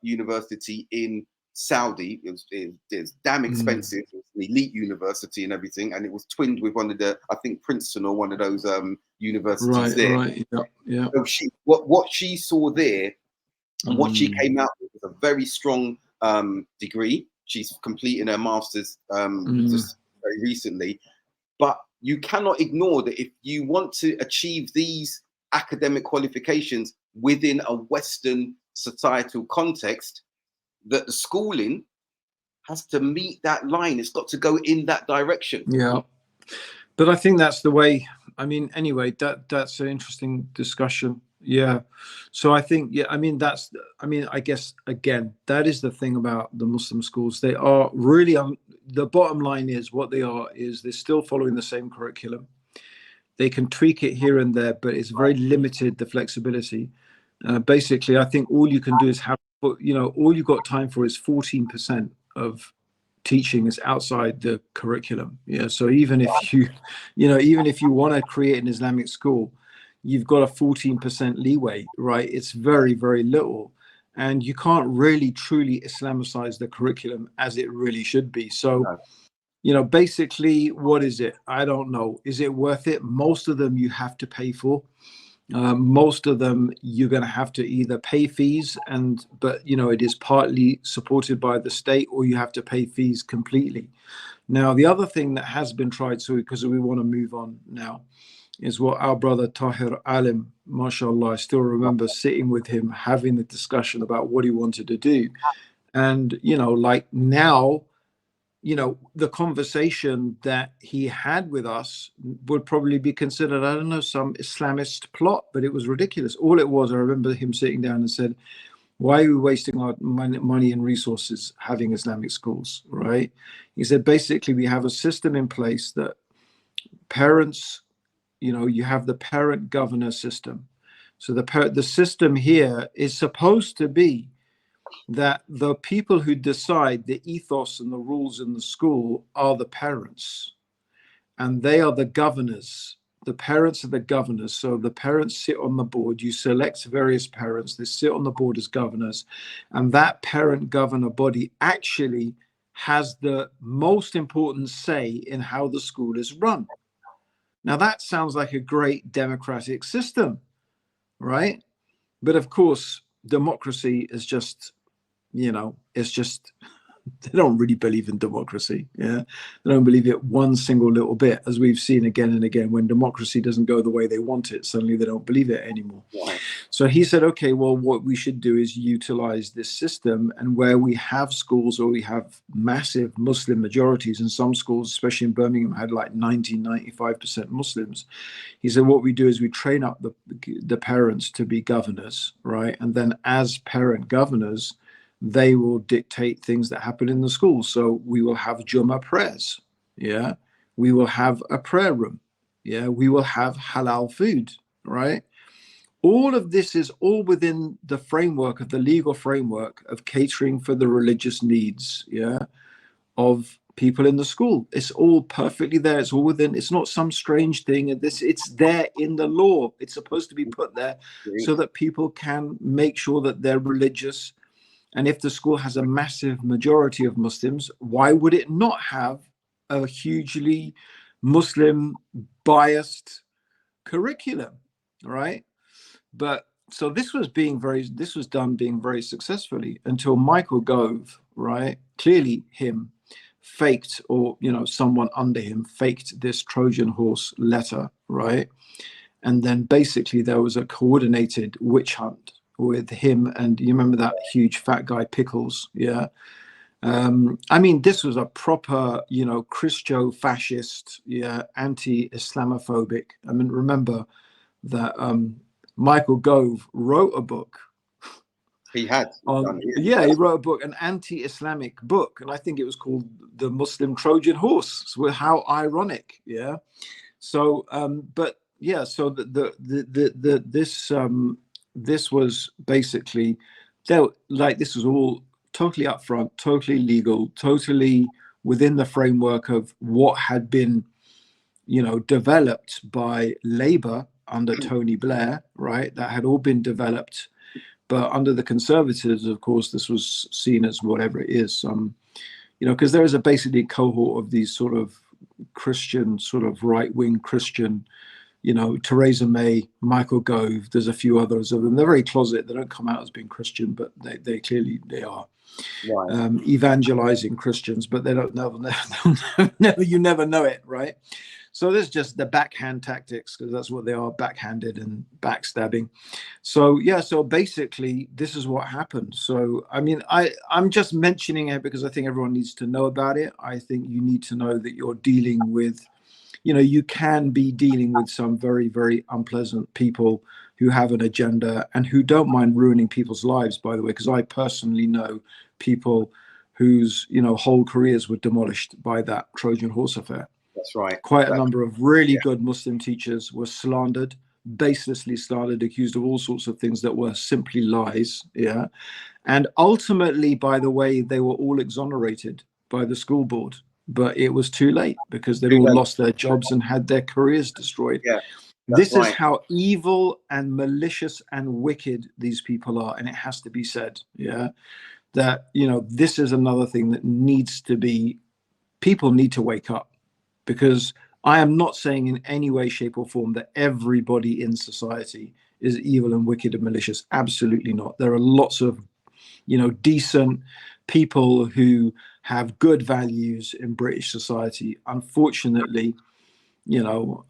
university in Saudi. It was damn expensive. It was an elite university and everything, and it was twinned with one of the, I think, Princeton or one of those universities there. Right. Yeah. So what she saw there and what she came out with was a very strong degree. She's completing her master's just very recently. But you cannot ignore that if you want to achieve these academic qualifications within a Western societal context, that the schooling has to meet that line. It's got to go in that direction. Yeah. But I think that's the way. I mean, anyway, that's an interesting discussion. Yeah. So I think, I guess, again, that is the thing about the Muslim schools. They are really, the bottom line is what they are is they're still following the same curriculum. They can tweak it here and there, but it's very limited, the flexibility. Basically, I think all you can do is have, all you've got time for is 14% of teaching is outside the curriculum. Yeah. So even if you want to create an Islamic school, you've got a 14% leeway, right? It's very, very little. And you can't really truly Islamicize the curriculum as it really should be. So, basically, what is it? I don't know. Is it worth it? Most of them you have to pay for. Most of them you're going to have to either pay fees, but it is partly supported by the state, or you have to pay fees completely. Now, the other thing that has been tried, so because we want to move on now, is what our brother Tahir Alim, mashallah, I still remember sitting with him having the discussion about what he wanted to do. And, like now, the conversation that he had with us would probably be considered, I don't know, some Islamist plot, but it was ridiculous. All it was, I remember him sitting down and said, why are we wasting our money and resources having Islamic schools, right? He said, basically, we have a system in place that parents, you have the parent governor system. So the system here is supposed to be that the people who decide the ethos and the rules in the school are the parents, and they are the governors. The parents are the governors. So the parents sit on the board. You select various parents. They sit on the board as governors, and that parent governor body actually has the most important say in how the school is run. Now, that sounds like a great democratic system, right? But of course, democracy is just, it's just, they don't really believe in democracy. Yeah. They don't believe it one single little bit, as we've seen again and again. When democracy doesn't go the way they want it, suddenly they don't believe it anymore. Yeah. So he said, okay, well, what we should do is utilize this system, and where we have schools or we have massive Muslim majorities, and some schools, especially in Birmingham, had like 95% Muslims. He said, what we do is we train up the parents to be governors, right? And then as parent governors, they will dictate things that happen in the school. So we will have Jummah prayers. Yeah. We will have a prayer room. Yeah. We will have halal food, right? All of this is all within the framework of the legal framework of catering for the religious needs, yeah, of people in the school. It's all perfectly there. It's all within. It's not some strange thing. It's there in the law. It's supposed to be put there so that people can make sure that they're religious. And if the school has a massive majority of Muslims, why would it not have a hugely Muslim biased curriculum, right? But so this was done being very successfully until Michael Gove, right? Clearly him faked, or, someone under him faked this Trojan horse letter, right? And then basically there was a coordinated witch hunt with him, and you remember that huge fat guy Pickles, yeah, I mean, this was a proper, you know, Christo-fascist, yeah, anti-Islamophobic. I mean, remember that Michael Gove wrote a book. He had. Yeah, he wrote a book, an anti-Islamic book, and I think it was called "The Muslim Trojan Horse." So how ironic, yeah. So, but yeah, so this was basically, like, this was all totally upfront, totally legal, totally within the framework of what had been, you know, developed by Labour under Tony Blair, right? That had all been developed. But under the Conservatives, of course, this was seen as whatever it is. You know, because there is a basically cohort of these sort of Christian, sort of right-wing Christian, you know, Theresa May, Michael Gove, there's a few others of them. They're very closet. They don't come out as being Christian, but they clearly are. Right. Evangelizing Christians, but they don't know. Never, you never know it, right? So there's just the backhand tactics, because that's what they are, backhanded and backstabbing. So yeah, so basically this is what happened. So I mean, I'm just mentioning it because I think everyone needs to know about it. I think you need to know that you're dealing with, you know, you can be dealing with some very, very unpleasant people who have an agenda and who don't mind ruining people's lives, by the way, because I personally know people whose, you know, whole careers were demolished by that Trojan horse affair. That's right. Quite a number of really good Muslim teachers were slandered, baselessly slandered, accused of all sorts of things that were simply lies. Yeah. And ultimately, by the way, they were all exonerated by the school board. But it was too late because they'd all lost their jobs and had their careers destroyed. Yeah, this is how evil and malicious and wicked these people are. And it has to be said, yeah, that, you know, this is another thing that needs to be, people need to wake up, because I am not saying in any way, shape or form that everybody in society is evil and wicked and malicious. Absolutely not. There are lots of, you know, decent people who have good values in British society. Unfortunately, you know,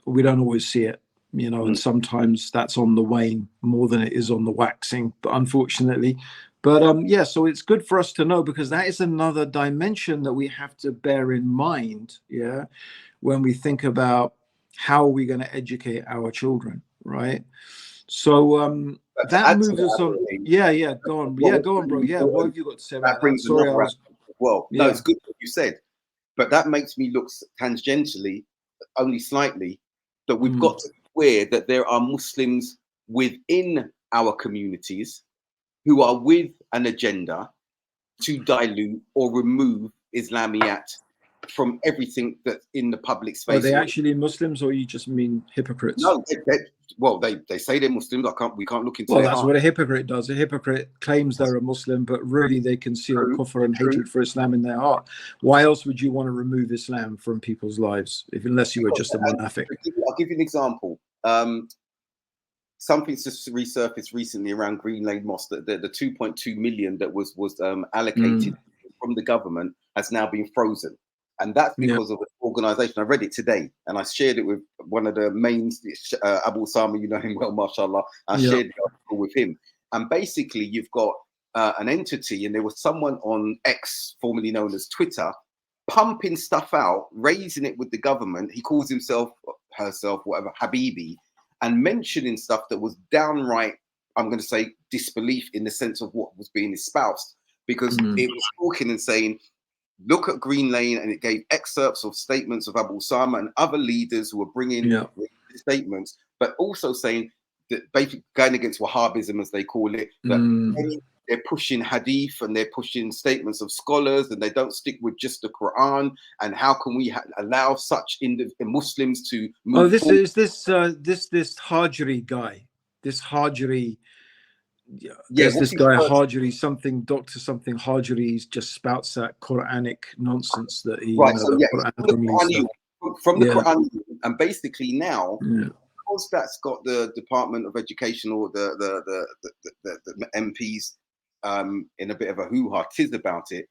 we don't always see it, you know, and sometimes that's on the wane more than it is on the waxing, but unfortunately. But yeah, so it's good for us to know, because that is another dimension that we have to bear in mind, yeah, when we think about how we're going to educate our children, right? So that moves us on. Yeah, go on. Yeah, go on, bro. Yeah, what have you got to say about that? Sorry, I was. Well, no, it's good what you said, but that makes me look tangentially, only slightly, that we've got to be aware that there are Muslims within our communities who are with an agenda to dilute or remove Islamiyat from everything that's in the public space. Are they actually Muslims, or you just mean hypocrites? No, well, they say they're Muslims. We can't look into Well, that's what a hypocrite does. A hypocrite claims they're a Muslim, but really they conceal kufr and hatred for Islam in their heart. Why else would you want to remove Islam from people's lives, unless you were just a munafiq? I'll give you an example. Something's just resurfaced recently around Green Lane Mosque, that the 2.2 million that was allocated from the government has now been frozen. And that's because of an organization. I read it today and I shared it with one of the main, Abu Osama, you know him well, mashallah. I shared the article with him. And basically you've got an entity, and there was someone on X, formerly known as Twitter, pumping stuff out, raising it with the government. He calls himself, herself, whatever, Habibi, and mentioning stuff that was downright, I'm going to say, disbelief in the sense of what was being espoused, because it was talking and saying, look at Green Lane, and it gave excerpts of statements of Abu Osama and other leaders who were bringing statements, but also saying that basically going against Wahhabism, as they call it, that they're pushing hadith and they're pushing statements of scholars, and they don't stick with just the Quran. And how can we allow such Muslims to move forward? Is this Hajri guy, this Hajri. There's this guy Hajri, something Dr. something Hajri, just spouts that Quranic nonsense that he from the Quran, and basically now, because that's got the Department of Education or the MPs in a bit of a hoo-ha tiz about it.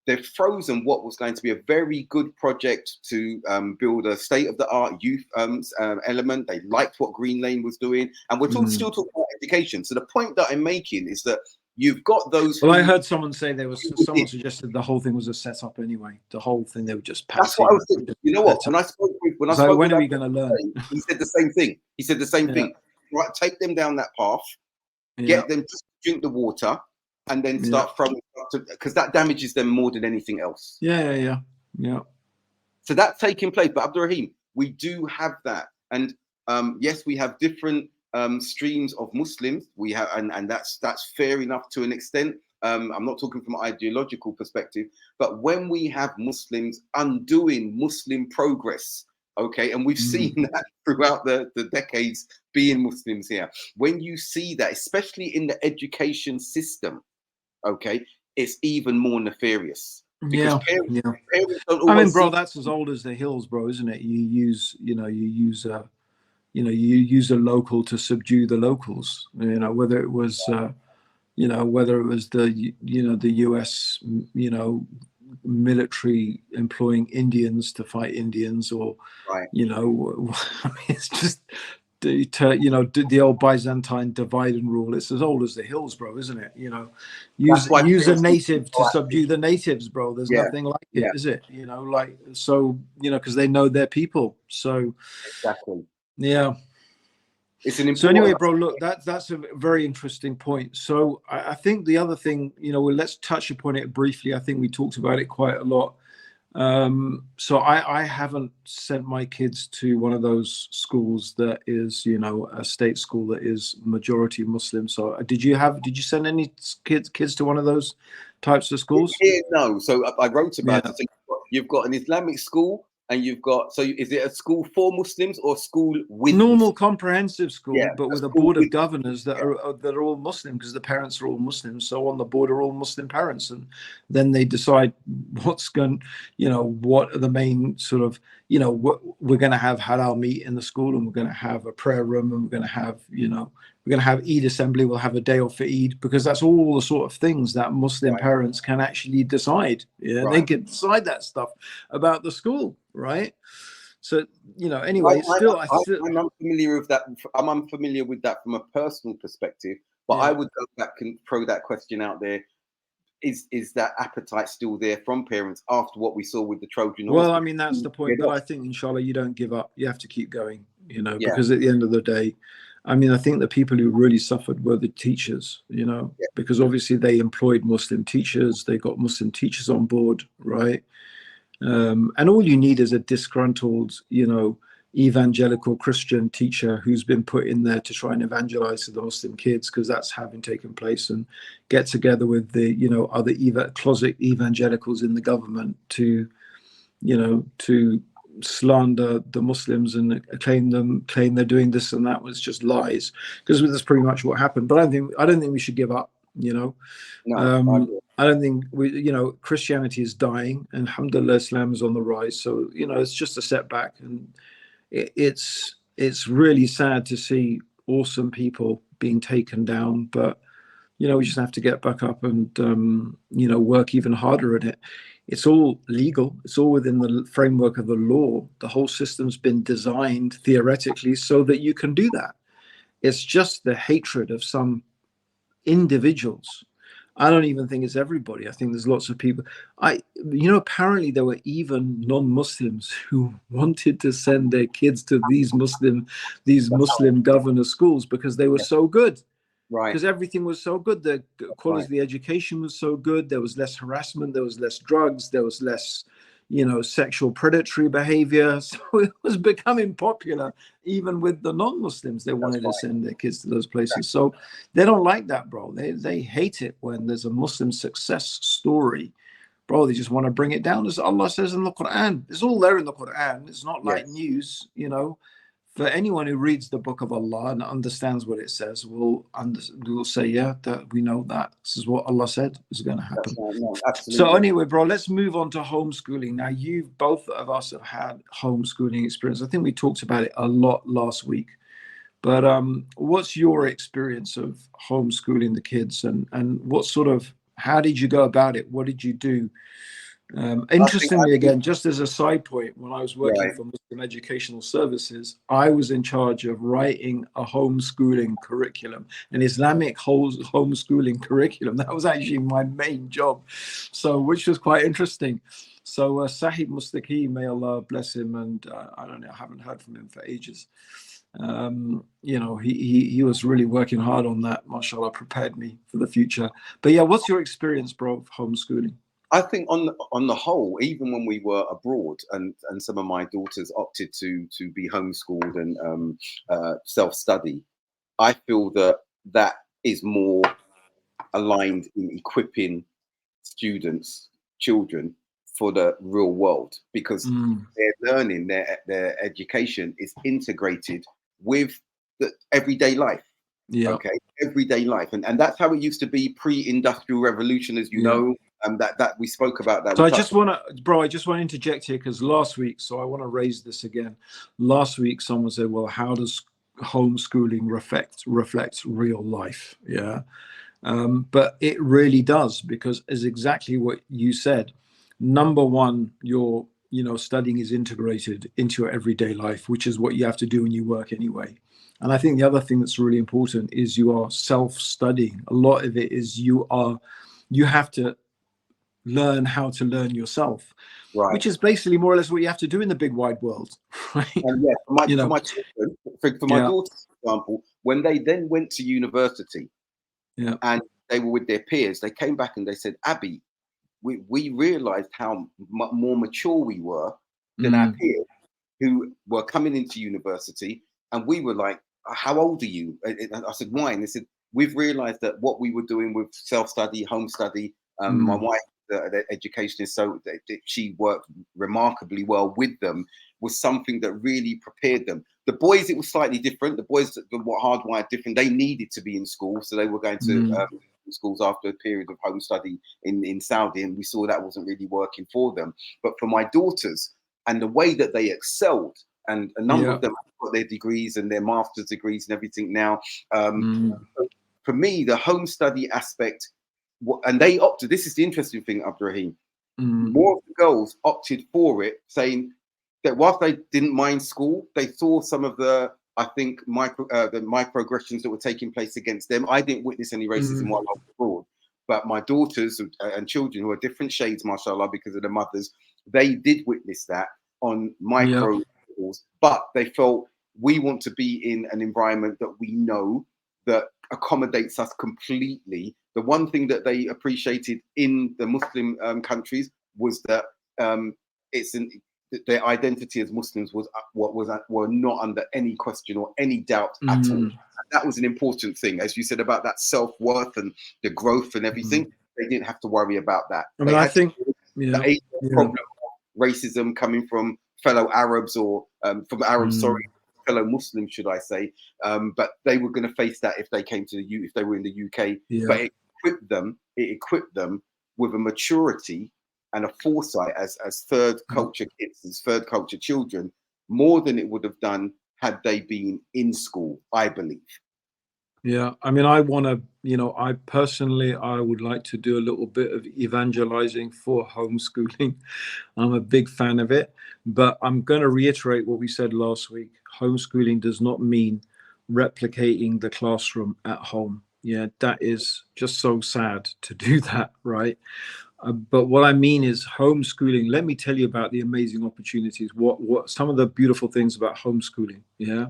They've frozen what was going to be a very good project to build a state-of-the-art youth element. They liked what Green Lane was doing. And we're still talking about education. So the point that I'm making is that You've got those. Well, who I heard someone say someone suggested the whole thing was a setup anyway. The whole thing they were just That's passing. what I was thinking. You know what? When I spoke when with are we going to learn? he said the same thing. He said the same thing. Right, take them down that path, get them to drink the water, and then start throwing because that damages them more than anything else. Yeah. So that's taking place. But Abdurraheem, we do have that, and yes, we have different streams of Muslims. We have, and that's fair enough to an extent. I'm not talking from an ideological perspective, but when we have Muslims undoing Muslim progress, okay, and we've seen that throughout the decades being Muslims here. When you see that, especially in the education system, okay, it's even more nefarious. Because parents don't always I mean, bro, that's as old as the hills, bro, isn't it? You use a local to subdue the locals. Whether it was the US, military employing Indians to fight Indians, or I mean, it's just the old Byzantine divide and rule. It's as old as the hills, bro, isn't it? Use a native to subdue the natives, bro. There's nothing like it, is it? Because they know their people. So exactly. Yeah. So anyway, bro, look, that's a very interesting point. So I think the other thing, let's touch upon it briefly. I think we talked about it quite a lot. So I haven't sent my kids to one of those schools that is, a state school that is majority Muslim. So did you send any kids to one of those types of schools? Yeah, no. So I wrote about it. So you've got an Islamic school. And you've got, so is it a school for Muslims or a school with normal Muslims? Comprehensive school, but with a board of governors that are all Muslim, because the parents are all Muslims. So on the board are all Muslim parents, and then they decide what are the main sort of, we're going to have halal meat in the school, and we're going to have a prayer room, and we're going to have, we're going to have Eid assembly. We'll have a day off for Eid, because that's all the sort of things that Muslim parents can actually decide. They can decide that stuff about the school, right? So anyway, I'm unfamiliar with that. I'm unfamiliar with that from a personal perspective. But I would go back and throw that question out there. Is that appetite still there from parents after what we saw with the Trojan horse? Well, I mean, that's the point. But I think, inshallah, you don't give up. You have to keep going. Because at the end of the day, I mean, I think the people who really suffered were the teachers, because obviously they employed Muslim teachers. They got Muslim teachers on board, right? And all you need is a disgruntled, evangelical Christian teacher who's been put in there to try and evangelize to the Muslim kids, because that's having taken place, and get together with the, other closet evangelicals in the government to slander the Muslims and claim they're doing this and that. Was just lies, because that's pretty much what happened. But I don't think we should give up. No, I don't think Christianity is dying, and alhamdulillah, Islam is on the rise. So it's just a setback, and it's really sad to see awesome people being taken down. But we just have to get back up and work even harder at it. It's all legal. It's all within the framework of the law. The whole system's been designed theoretically so that you can do that. It's just the hatred of some individuals. I don't even think it's everybody. I think there's lots of people. Apparently there were even non-Muslims who wanted to send their kids to these Muslim governor schools because they were so good. Right. Because everything was so good. The quality of the education was so good. There was less harassment. There was less drugs. There was less, sexual predatory behavior. So it was becoming popular even with the non-Muslims. They wanted to send their kids to those places. So they don't like that, bro. They hate it when there's a Muslim success story. Bro, they just want to bring it down. As Allah says in the Quran. It's all there in the Quran. It's not like news, For anyone who reads the book of Allah and understands what it says, will say, yeah, that we know that this is what Allah said is going to happen. So anyway, bro, let's move on to homeschooling. Now, both of us have had homeschooling experience. I think we talked about it a lot last week. But what's your experience of homeschooling the kids, and how did you go about it? What did you do? Interestingly, again, just as a side point, when I was working right. for Muslim Educational Services, I was in charge of writing a homeschooling curriculum, an Islamic homeschooling curriculum. That was actually my main job, so which was quite interesting. So Sahib Mustaqim, may Allah bless him, and I don't know, I haven't heard from him for ages. You know, he was really working hard on that. MashaAllah, prepared me for the future. But yeah, what's your experience, bro, of homeschooling? I think on the whole, even when we were abroad, and some of my daughters opted to be homeschooled and self-study, I feel that is more aligned in equipping students, children, for the real world, because their learning, their education is integrated with the everyday life. Yeah. Okay, everyday life, and that's how it used to be pre-industrial revolution, as you know. That we spoke about that. So I just want to, bro, I just want to interject here, because last week, so I want to raise this again. Last week, someone said, well, how does homeschooling reflect real life? Yeah. But it really does, because it's exactly what you said. Number one, your studying is integrated into your everyday life, which is what you have to do when you work anyway. And I think the other thing that's really important is you are self-studying. A lot of it is you have to learn how to learn yourself, right, which is basically more or less what you have to do in the big wide world, right? And yeah, for my children, for my daughters, for example, when they then went to university, and they were with their peers, they came back and they said, Abby, we realized how more mature we were than our peers who were coming into university, and we were like, how old are you? And I said, why? And they said, we've realized that what we were doing with self-study, home study, my wife, the educationist, so that she worked remarkably well with them, was something that really prepared them. The boys, it was slightly different. The boys that were hardwired different. They needed to be in school, so they were going to schools after a period of home study in Saudi, and we saw that wasn't really working for them. But for my daughters, and the way that they excelled, and a number of them got their degrees and their master's degrees and everything now. For me, the home study aspect, and they opted, this is the interesting thing, Abdurraheem, more of the girls opted for it, saying that whilst they didn't mind school, they saw some of the, I think, the microaggressions that were taking place against them. I didn't witness any racism while I was abroad, but my daughters and children who are different shades, mashallah, because of their mothers, they did witness that on micro levels, but they felt we want to be in an environment that we know that accommodates us completely. The one thing that they appreciated in the Muslim countries was that their identity as Muslims were not under any question or any doubt at all. And that was an important thing, as you said, about that self-worth and the growth and everything. They didn't have to worry about that. I mean, I think the problem of racism coming from fellow Arabs or from Arabs, fellow Muslims, should I say? But they were going to face that if they came to if they were in the UK. But it equipped them with a maturity and a foresight as third culture kids, as third culture children, more than it would have done had they been in school, I believe. Yeah, I mean, I want to, I personally, I would like to do a little bit of evangelizing for homeschooling. I'm a big fan of it, but I'm going to reiterate what we said last week. Homeschooling does not mean replicating the classroom at home. Yeah, that is just so sad to do that, right? But what I mean is homeschooling. Let me tell you about the amazing opportunities. What some of the beautiful things about homeschooling. Yeah.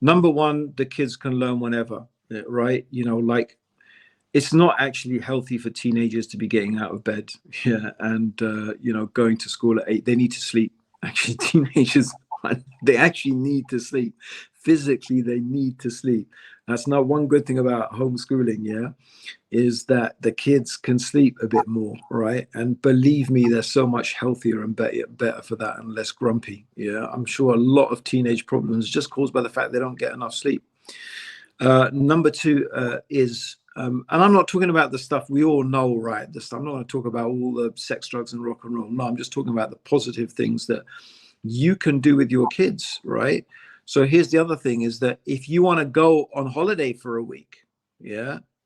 Number one, the kids can learn whenever, right? Like, it's not actually healthy for teenagers to be getting out of bed, and going to school at 8. They need to sleep. Actually, teenagers, they actually need to sleep. Physically, they need to sleep. That's not one good thing about homeschooling, is that the kids can sleep a bit more, right? And believe me, they're so much healthier and better for that, and less grumpy. I'm sure a lot of teenage problems are just caused by the fact they don't get enough sleep. Number two is, and I'm not talking about the stuff we all know, right? I'm not going to talk about all the sex, drugs, and rock and roll. No, I'm just talking about the positive things that you can do with your kids, right? So here's the other thing, is that if you want to go on holiday for a week,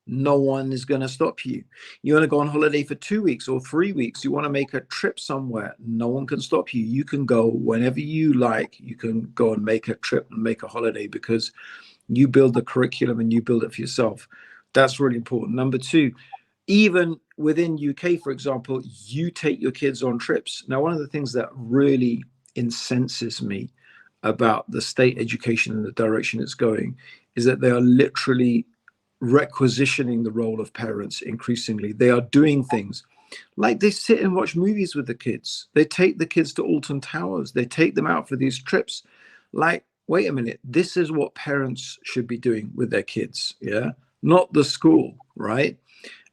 no one is going to stop you. You want to go on holiday for 2 weeks or 3 weeks, you want to make a trip somewhere, no one can stop you. You can go whenever you like. You can go and make a trip and make a holiday because you build the curriculum and you build it for yourself. That's really important. Number two, even within UK, for example, you take your kids on trips. Now, one of the things that really incenses me about the state education and the direction it's going is that they are literally requisitioning the role of parents increasingly. They are doing things like they sit and watch movies with the kids. They take the kids to Alton Towers. They take them out for these trips. Like, wait a minute, this is what parents should be doing with their kids, yeah? Not the school, right?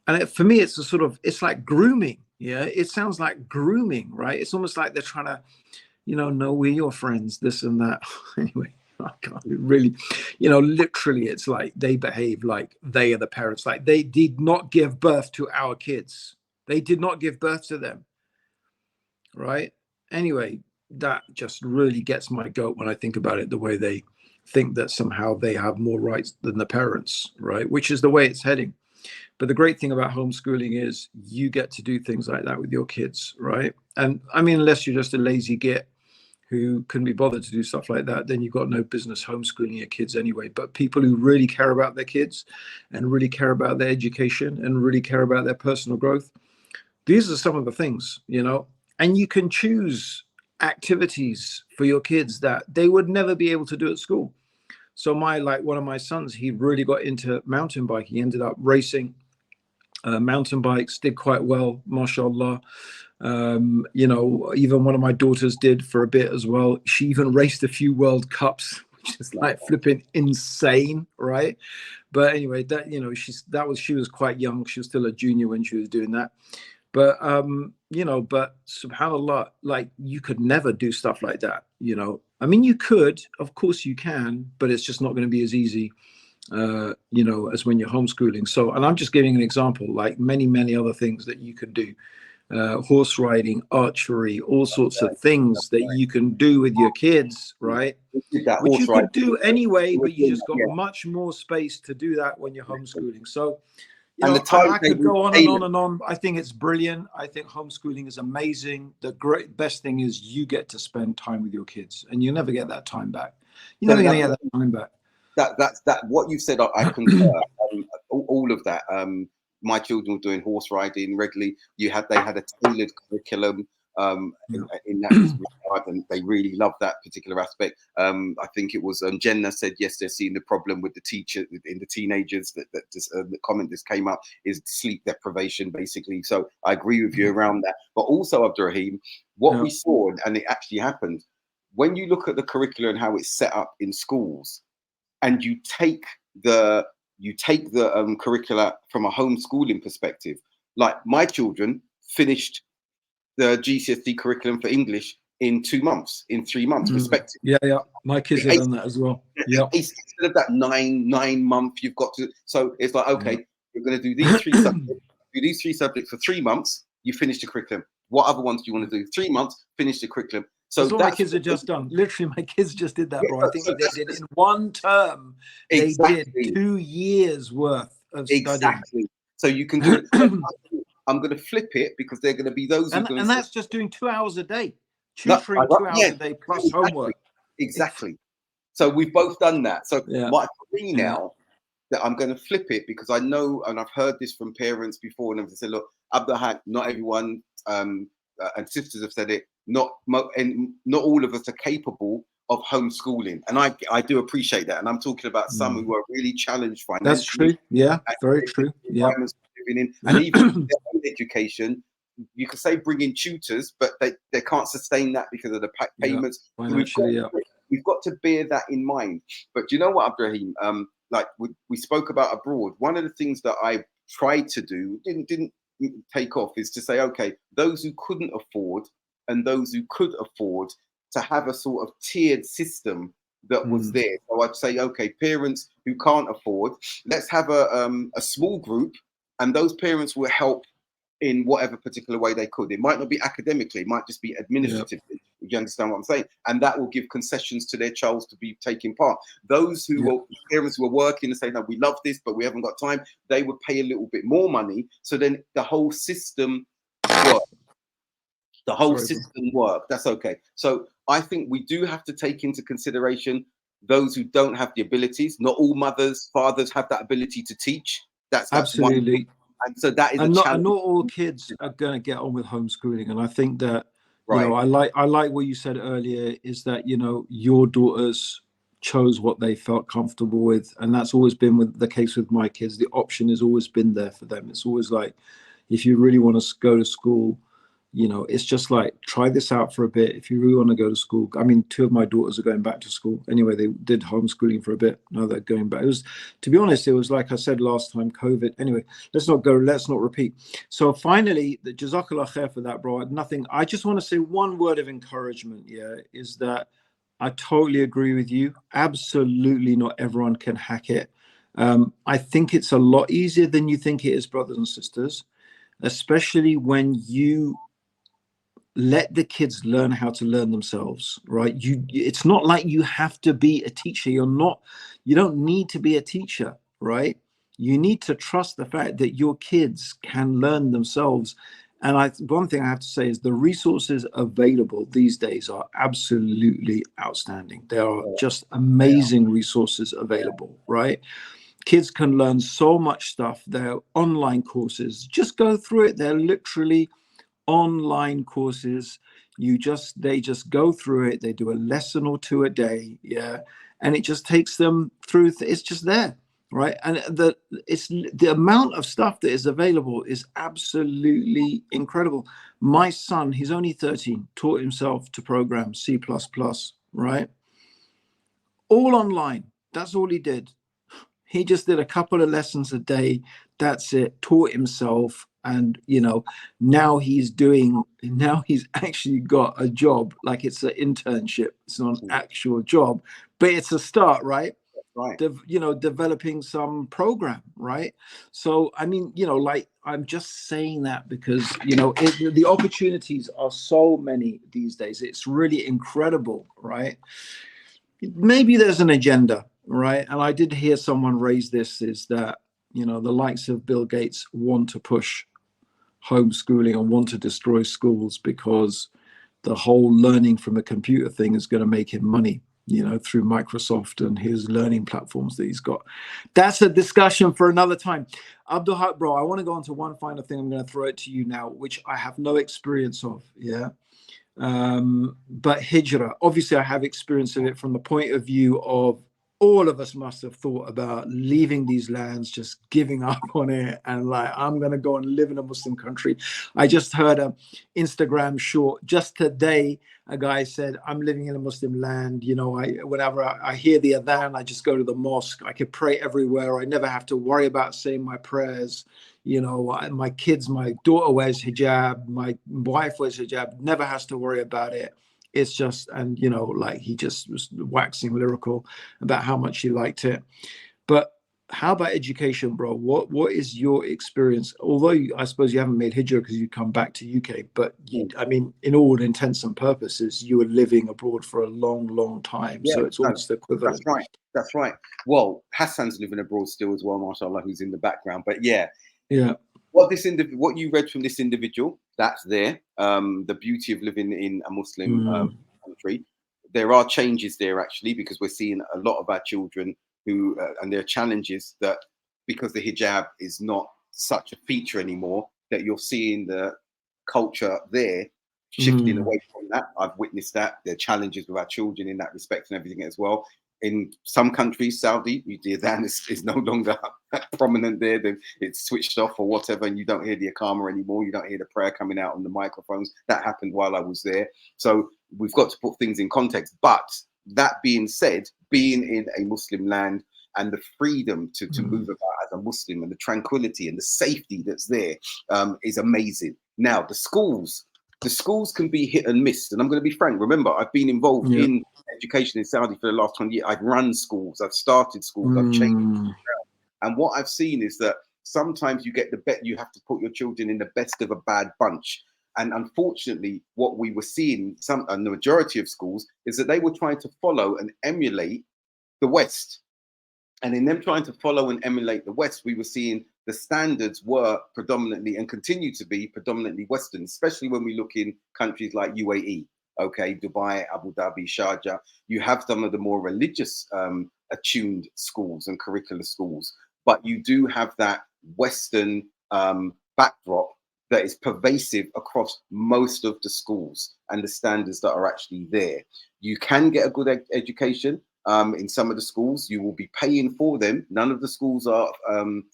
And for me, it's a sort of, it's like grooming, yeah? It sounds like grooming, right? It's almost like they're trying to, no, we're your friends, this and that. Anyway, I can't really, literally, it's like they behave like they are the parents. Like they did not give birth to our kids. They did not give birth to them, right? Anyway, that just really gets my goat when I think about it, the way they think that somehow they have more rights than the parents, right? Which is the way it's heading. But the great thing about homeschooling is you get to do things like that with your kids, right? And I mean, unless you're just a lazy git who couldn't be bothered to do stuff like that, then you've got no business homeschooling your kids anyway. But people who really care about their kids and really care about their education and really care about their personal growth, these are some of the things, and you can choose activities for your kids that they would never be able to do at school. So one of my sons, he really got into mountain biking. He ended up racing mountain bikes, did quite well, mashallah. Even one of my daughters did for a bit as well. She even raced a few World Cups, which is like flipping insane, right? But anyway, she was quite young. She was still a junior when she was doing that. But but subhanallah, like you could never do stuff like that. I mean, you could, of course you can, but it's just not going to be as easy as when you're homeschooling. So, and I'm just giving an example, like many, many other things that you could do. Horse riding, archery, all sorts of things that you can do with your kids, right? Which you could do anyway, but you just got much more space to do that when you're homeschooling. So, I could go on and on and on. I think it's brilliant. I think homeschooling is amazing. The best thing is you get to spend time with your kids, and you'll never get that time back. You're never going to get that time back. That's what you said. I concur. All of that. My children were doing horse riding regularly. They had a tailored curriculum in that regard, and they really loved that particular aspect. I think it was Jenna said yes, they're seeing the problem with the teacher in the teenagers. The comment just came up is sleep deprivation, basically. So I agree with you around that. But also, Abdurraheem, what we saw, and it actually happened, when you look at the curriculum and how it's set up in schools, and you take the curricula from a homeschooling perspective. Like my children finished the GCSE curriculum for English in 2 months, in 3 months, respectively. Yeah. My kids have done that as well. Yeah. Instead of that nine month, you've got to. So it's like, okay, you're going to do these three subjects for 3 months. You finish the curriculum. What other ones do you want to do? 3 months, finish the curriculum. So that's what my kids have just done. Literally, my kids just did that, bro. I think they did in one term. They did 2 years worth of studying. Exactly. So you can do it. I'm going to flip it because they're going to be those. And that's just doing 2 hours a day. Tutoring 2 hours a day plus homework. Exactly. So we've both done that. So for me now, that I'm going to flip it because I know, and I've heard this from parents before, and they said, look, Abdul Haqq, not everyone, and sisters have said it, not all of us are capable of homeschooling, and I do appreciate that. And I'm talking about some who are really challenged financially. That's true. Yeah, very true. Yeah, and even their education, you could say bring in tutors, but they can't sustain that because of the payments. We've got to bear that in mind. But do you know what, Abdurraheem? Like we spoke about abroad. One of the things that I tried to do didn't take off is to say, okay, those who couldn't afford and those who could afford, to have a sort of tiered system that was there. So I'd say, okay, parents who can't afford, let's have a small group, and those parents will help in whatever particular way they could. It might not be academically, it might just be administratively. You understand what I'm saying? And that will give concessions to their child to be taking part. Those who are parents who are working and say, no, we love this, but we haven't got time, they would pay a little bit more money. So then the whole system works. The whole system works. That's okay. So I think we do have to take into consideration those who don't have the abilities. Not all mothers, fathers have that ability to teach. That's absolutely. And so that is and a not, challenge. and not all kids are going to get on with homeschooling. And I think that, you Right. know, I like what you said earlier, is that, you know, your daughters chose what they felt comfortable with. And that's always been with the case with my kids. The option has always been there for them. It's always like, if you really want to go to school, you know, it's just like, try this out for a bit. If you really want to go to school, I mean, 2 of my daughters are going back to school. Anyway, they did homeschooling for a bit. Now they're going back. It was, to be honest, it was like I said last time, COVID. Anyway, let's not repeat. So finally, the Jazakallah khair for that, bro. Nothing. I just want to say one word of encouragement. Yeah, is that I totally agree with you. Absolutely not everyone can hack it. I think it's a lot easier than you think it is, brothers and sisters, especially when you let the kids learn how to learn themselves, right? It's not like you have to be a teacher. You don't need to be a teacher, right? You need to trust the fact that your kids can learn themselves. And one thing I have to say is the resources available these days are absolutely outstanding. There are just amazing resources available, right? Kids can learn so much stuff. There are online courses. Just go through it. They're literally online courses. They just go through it. They do a lesson or 2 a day, and it just takes them through. It's just there, right? And the amount of stuff that is available is absolutely incredible. My son, he's only 13, taught himself to program C++, right? All online. That's all he did. He just did a couple of lessons a day. That's it. Taught himself. And, you know, now he's actually got a job. Like, it's an internship. It's not an actual job, but it's a start, right? Right. Developing some program, right? So, I mean, you know, like, I'm just saying that because, you know, the opportunities are so many these days. It's really incredible, right? Maybe there's an agenda, right? And I did hear someone raise this, is that, you know, the likes of Bill Gates want to push homeschooling and want to destroy schools because the whole learning from a computer thing is going to make him money, you know, through Microsoft and his learning platforms that he's got. That's a discussion for another time. Abdul Haqq, bro, I want to go on to one final thing. I'm going to throw it to you now, which I have no experience of. But hijrah, obviously I have experience of it from the point of view of all of us must have thought about leaving these lands, just giving up on it, and like, I'm going to go and live in a Muslim country. I just heard an Instagram short just today. A guy said, I'm living in a Muslim land. You know, whenever I hear the adhan, I just go to the mosque. I could pray everywhere. I never have to worry about saying my prayers. You know, my kids, my daughter wears hijab, my wife wears hijab, never has to worry about it. It's just, and, you know, like, he just was waxing lyrical about how much he liked it. But how about education, bro? What is your experience? Although I suppose you haven't made hijrah because you come back to UK, but I mean, in all intents and purposes, you were living abroad for a long, long time. So it's almost equivalent. That's right. That's right. Well, Hassan's living abroad still as well, mashallah, who's in the background. But yeah. What you read from this individual, that's there. The beauty of living in a Muslim country. There are changes there, actually, because we're seeing a lot of our children who, and there are challenges that, because the hijab is not such a feature anymore, that you're seeing the culture there shifting away from that. I've witnessed that. There are challenges with our children in that respect and everything as well. In some countries, Saudi, the adhan is no longer prominent there. It's switched off or whatever, and you don't hear the Iqama anymore. You don't hear the prayer coming out on the microphones. That happened while I was there. So we've got to put things in context. But that being said, being in a Muslim land and the freedom to move about as a Muslim, and the tranquility and the safety that's there is amazing. Now, the schools can be hit and miss. And I'm going to be frank. Remember, I've been involved in education in Saudi for the last 20 years. I've run schools. I've started schools. I've changed. And what I've seen is that sometimes you get you have to put your children in the best of a bad bunch. And unfortunately, what we were seeing and the majority of schools is that they were trying to follow and emulate the West. And in them trying to follow and emulate the West, we were seeing the standards were predominantly and continue to be predominantly Western, especially when we look in countries like UAE, okay, Dubai, Abu Dhabi, Sharjah. You have some of the more religious attuned schools and curricular schools, but you do have that Western backdrop that is pervasive across most of the schools and the standards that are actually there. You can get a good education. In some of the schools, you will be paying for them. None of the schools are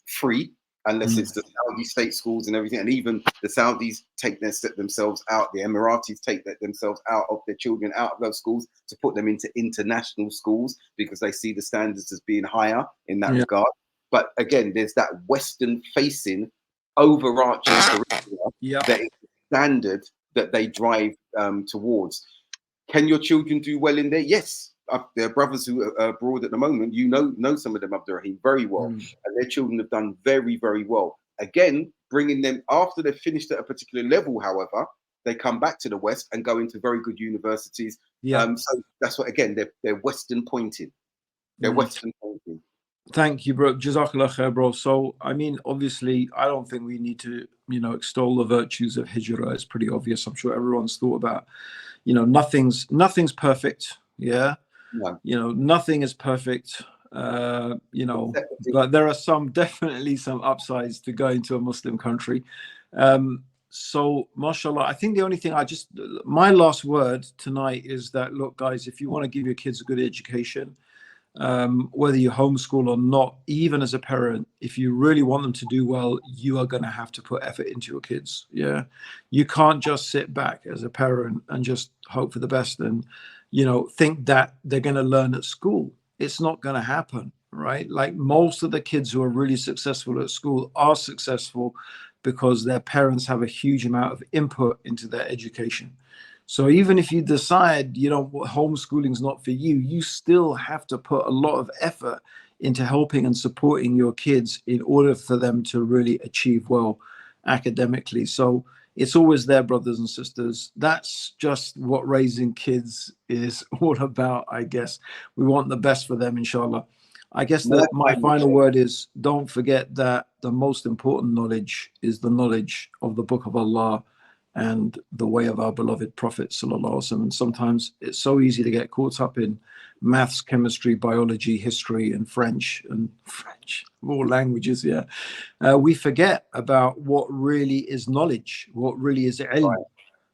free, unless it's the Saudi state schools and everything. And even the Saudis take themselves out. The Emiratis take themselves out of their children out of those schools to put them into international schools because they see the standards as being higher in that regard. But again, there's that Western-facing, overarching curriculum that is the standard that they drive towards. Can your children do well in there? Yes. There are brothers who are abroad at the moment. You know some of them, Abdurraheem, very well. And their children have done very, very well. Again, bringing them after they've finished at a particular level, however, they come back to the West and go into very good universities. So that's what, again, they're Western pointing. They're Western pointing. Thank you, bro. Jazakallah khair, bro. So, I mean, obviously, I don't think we need to, extol the virtues of hijrah. It's pretty obvious. I'm sure everyone's thought about, nothing's perfect. Yeah. No. Nothing is perfect. But there are definitely some upsides to going to a Muslim country. So, mashallah, I think the only thing my last word tonight is that, look, guys, if you want to give your kids a good education, whether you homeschool or not, even as a parent, if you really want them to do well, you are going to have to put effort into your kids. Yeah. You can't just sit back as a parent and just hope for the best and, think that they're going to learn at school. It's not going to happen, right? Like most of the kids who are really successful at school are successful because their parents have a huge amount of input into their education. So even if you decide, homeschooling is not for you, you still have to put a lot of effort into helping and supporting your kids in order for them to really achieve well academically. So it's always there, brothers and sisters. That's just what raising kids is all about, I guess. We want the best for them, inshallah. I guess that my final word is, don't forget that the most important knowledge is the knowledge of the Book of Allah and the way of our beloved Prophet sallallahu alaihi wasallam. And sometimes it's so easy to get caught up in maths, chemistry, biology, history, and French, all languages. We forget about what really is knowledge, what really is ilm. Right.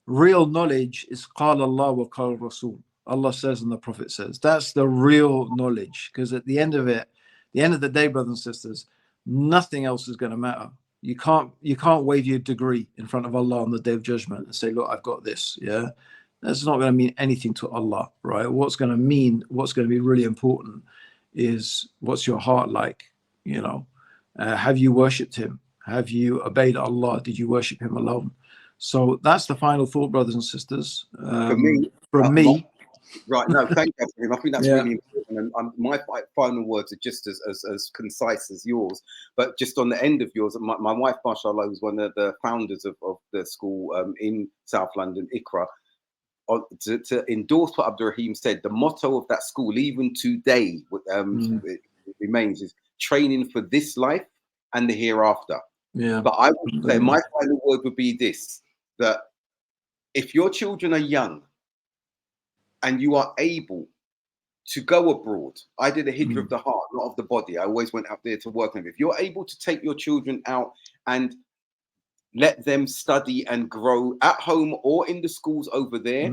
Real knowledge is qala Allah wa qala Rasul. Allah says and the Prophet says. That's the real knowledge, because at the end of the day, brothers and sisters, nothing else is going to matter. You can't wave your degree in front of Allah on the Day of Judgment and say, look, I've got this. Yeah. That's not going to mean anything to Allah, right? What's going to be really important is, what's your heart like? Have you worshipped him? Have you obeyed Allah? Did you worship him alone? So that's the final thought, brothers and sisters. From me. Right. No, thank you. I think that's really important. And my final words are just as concise as yours. But just on the end of yours, my wife, mashallah, was one of the founders of the school in South London, Iqra. To endorse what Abdurraheem said, the motto of that school, even today, it remains, is training for this life and the hereafter. Yeah. But I would say my final word would be this: that if your children are young and you are able to go abroad, I did a hijrah of the heart, not of the body. I always went out there to work. And if you're able to take your children out and let them study and grow at home or in the schools over there,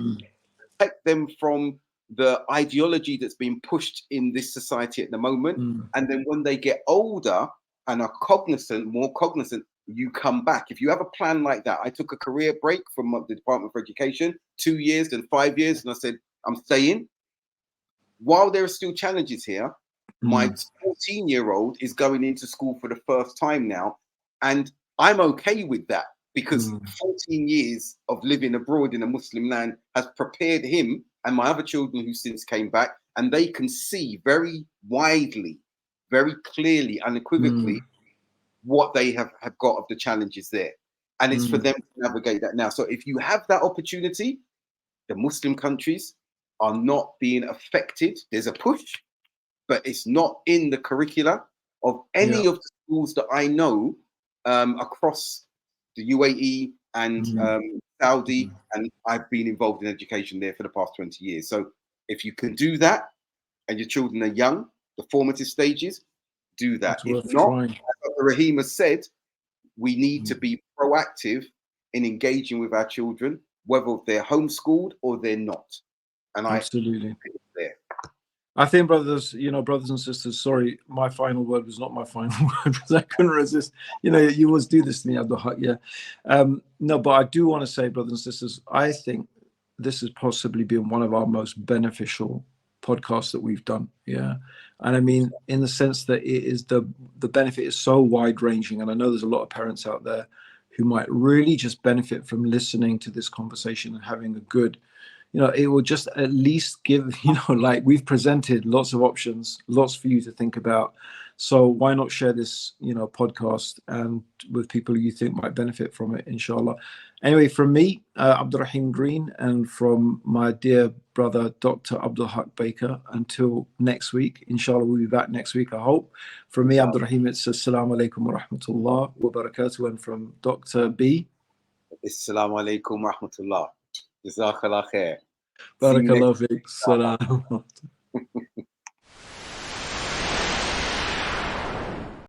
protect them from the ideology that's being pushed in this society at the moment. And then when they get older and are more cognizant, you come back. If you have a plan like that, I took a career break from the Department for Education, 2 years, then 5 years, and I said, I'm staying. While there are still challenges here, my 14-year-old is going into school for the first time now, and I'm okay with that, because 14 years of living abroad in a Muslim land has prepared him and my other children who since came back, and they can see very widely, very clearly, unequivocally what they have got of the challenges there. And it's for them to navigate that now. So if you have that opportunity, the Muslim countries are not being affected. There's a push, but it's not in the curricula of any of the schools that I know across the UAE and Saudi, and I've been involved in education there for the past 20 years. So if you can do that and your children are young, the formative stages, do that. It's If worth not, trying. as Abdurraheem has said, we need to be proactive in engaging with our children, whether they're homeschooled or they're not. And Absolutely. there. I think, brothers and sisters, sorry, my final word was not my final word because I couldn't resist. You always do this to me, Abdul Haqq, yeah. No, but I do want to say, brothers and sisters, I think this has possibly been one of our most beneficial podcasts that we've done. Yeah. And I mean, in the sense that it is the benefit is so wide ranging. And I know there's a lot of parents out there who might really just benefit from listening to this conversation and having a good, it will just at least give, like we've presented lots of options, lots for you to think about. So why not share this, podcast and with people you think might benefit from it, inshallah. Anyway, from me, Abdurraheem Green, and from my dear brother, Dr. Abdul Haqq Baker, until next week, inshallah, we'll be back next week, I hope. From me, Abdurraheem, it's Assalamu alaikum wa rahmatullah wa barakatuh. And from Dr. B, Assalamu alaikum wa rahmatullah. Jazakallah khair. Barakallah fiik. Salam.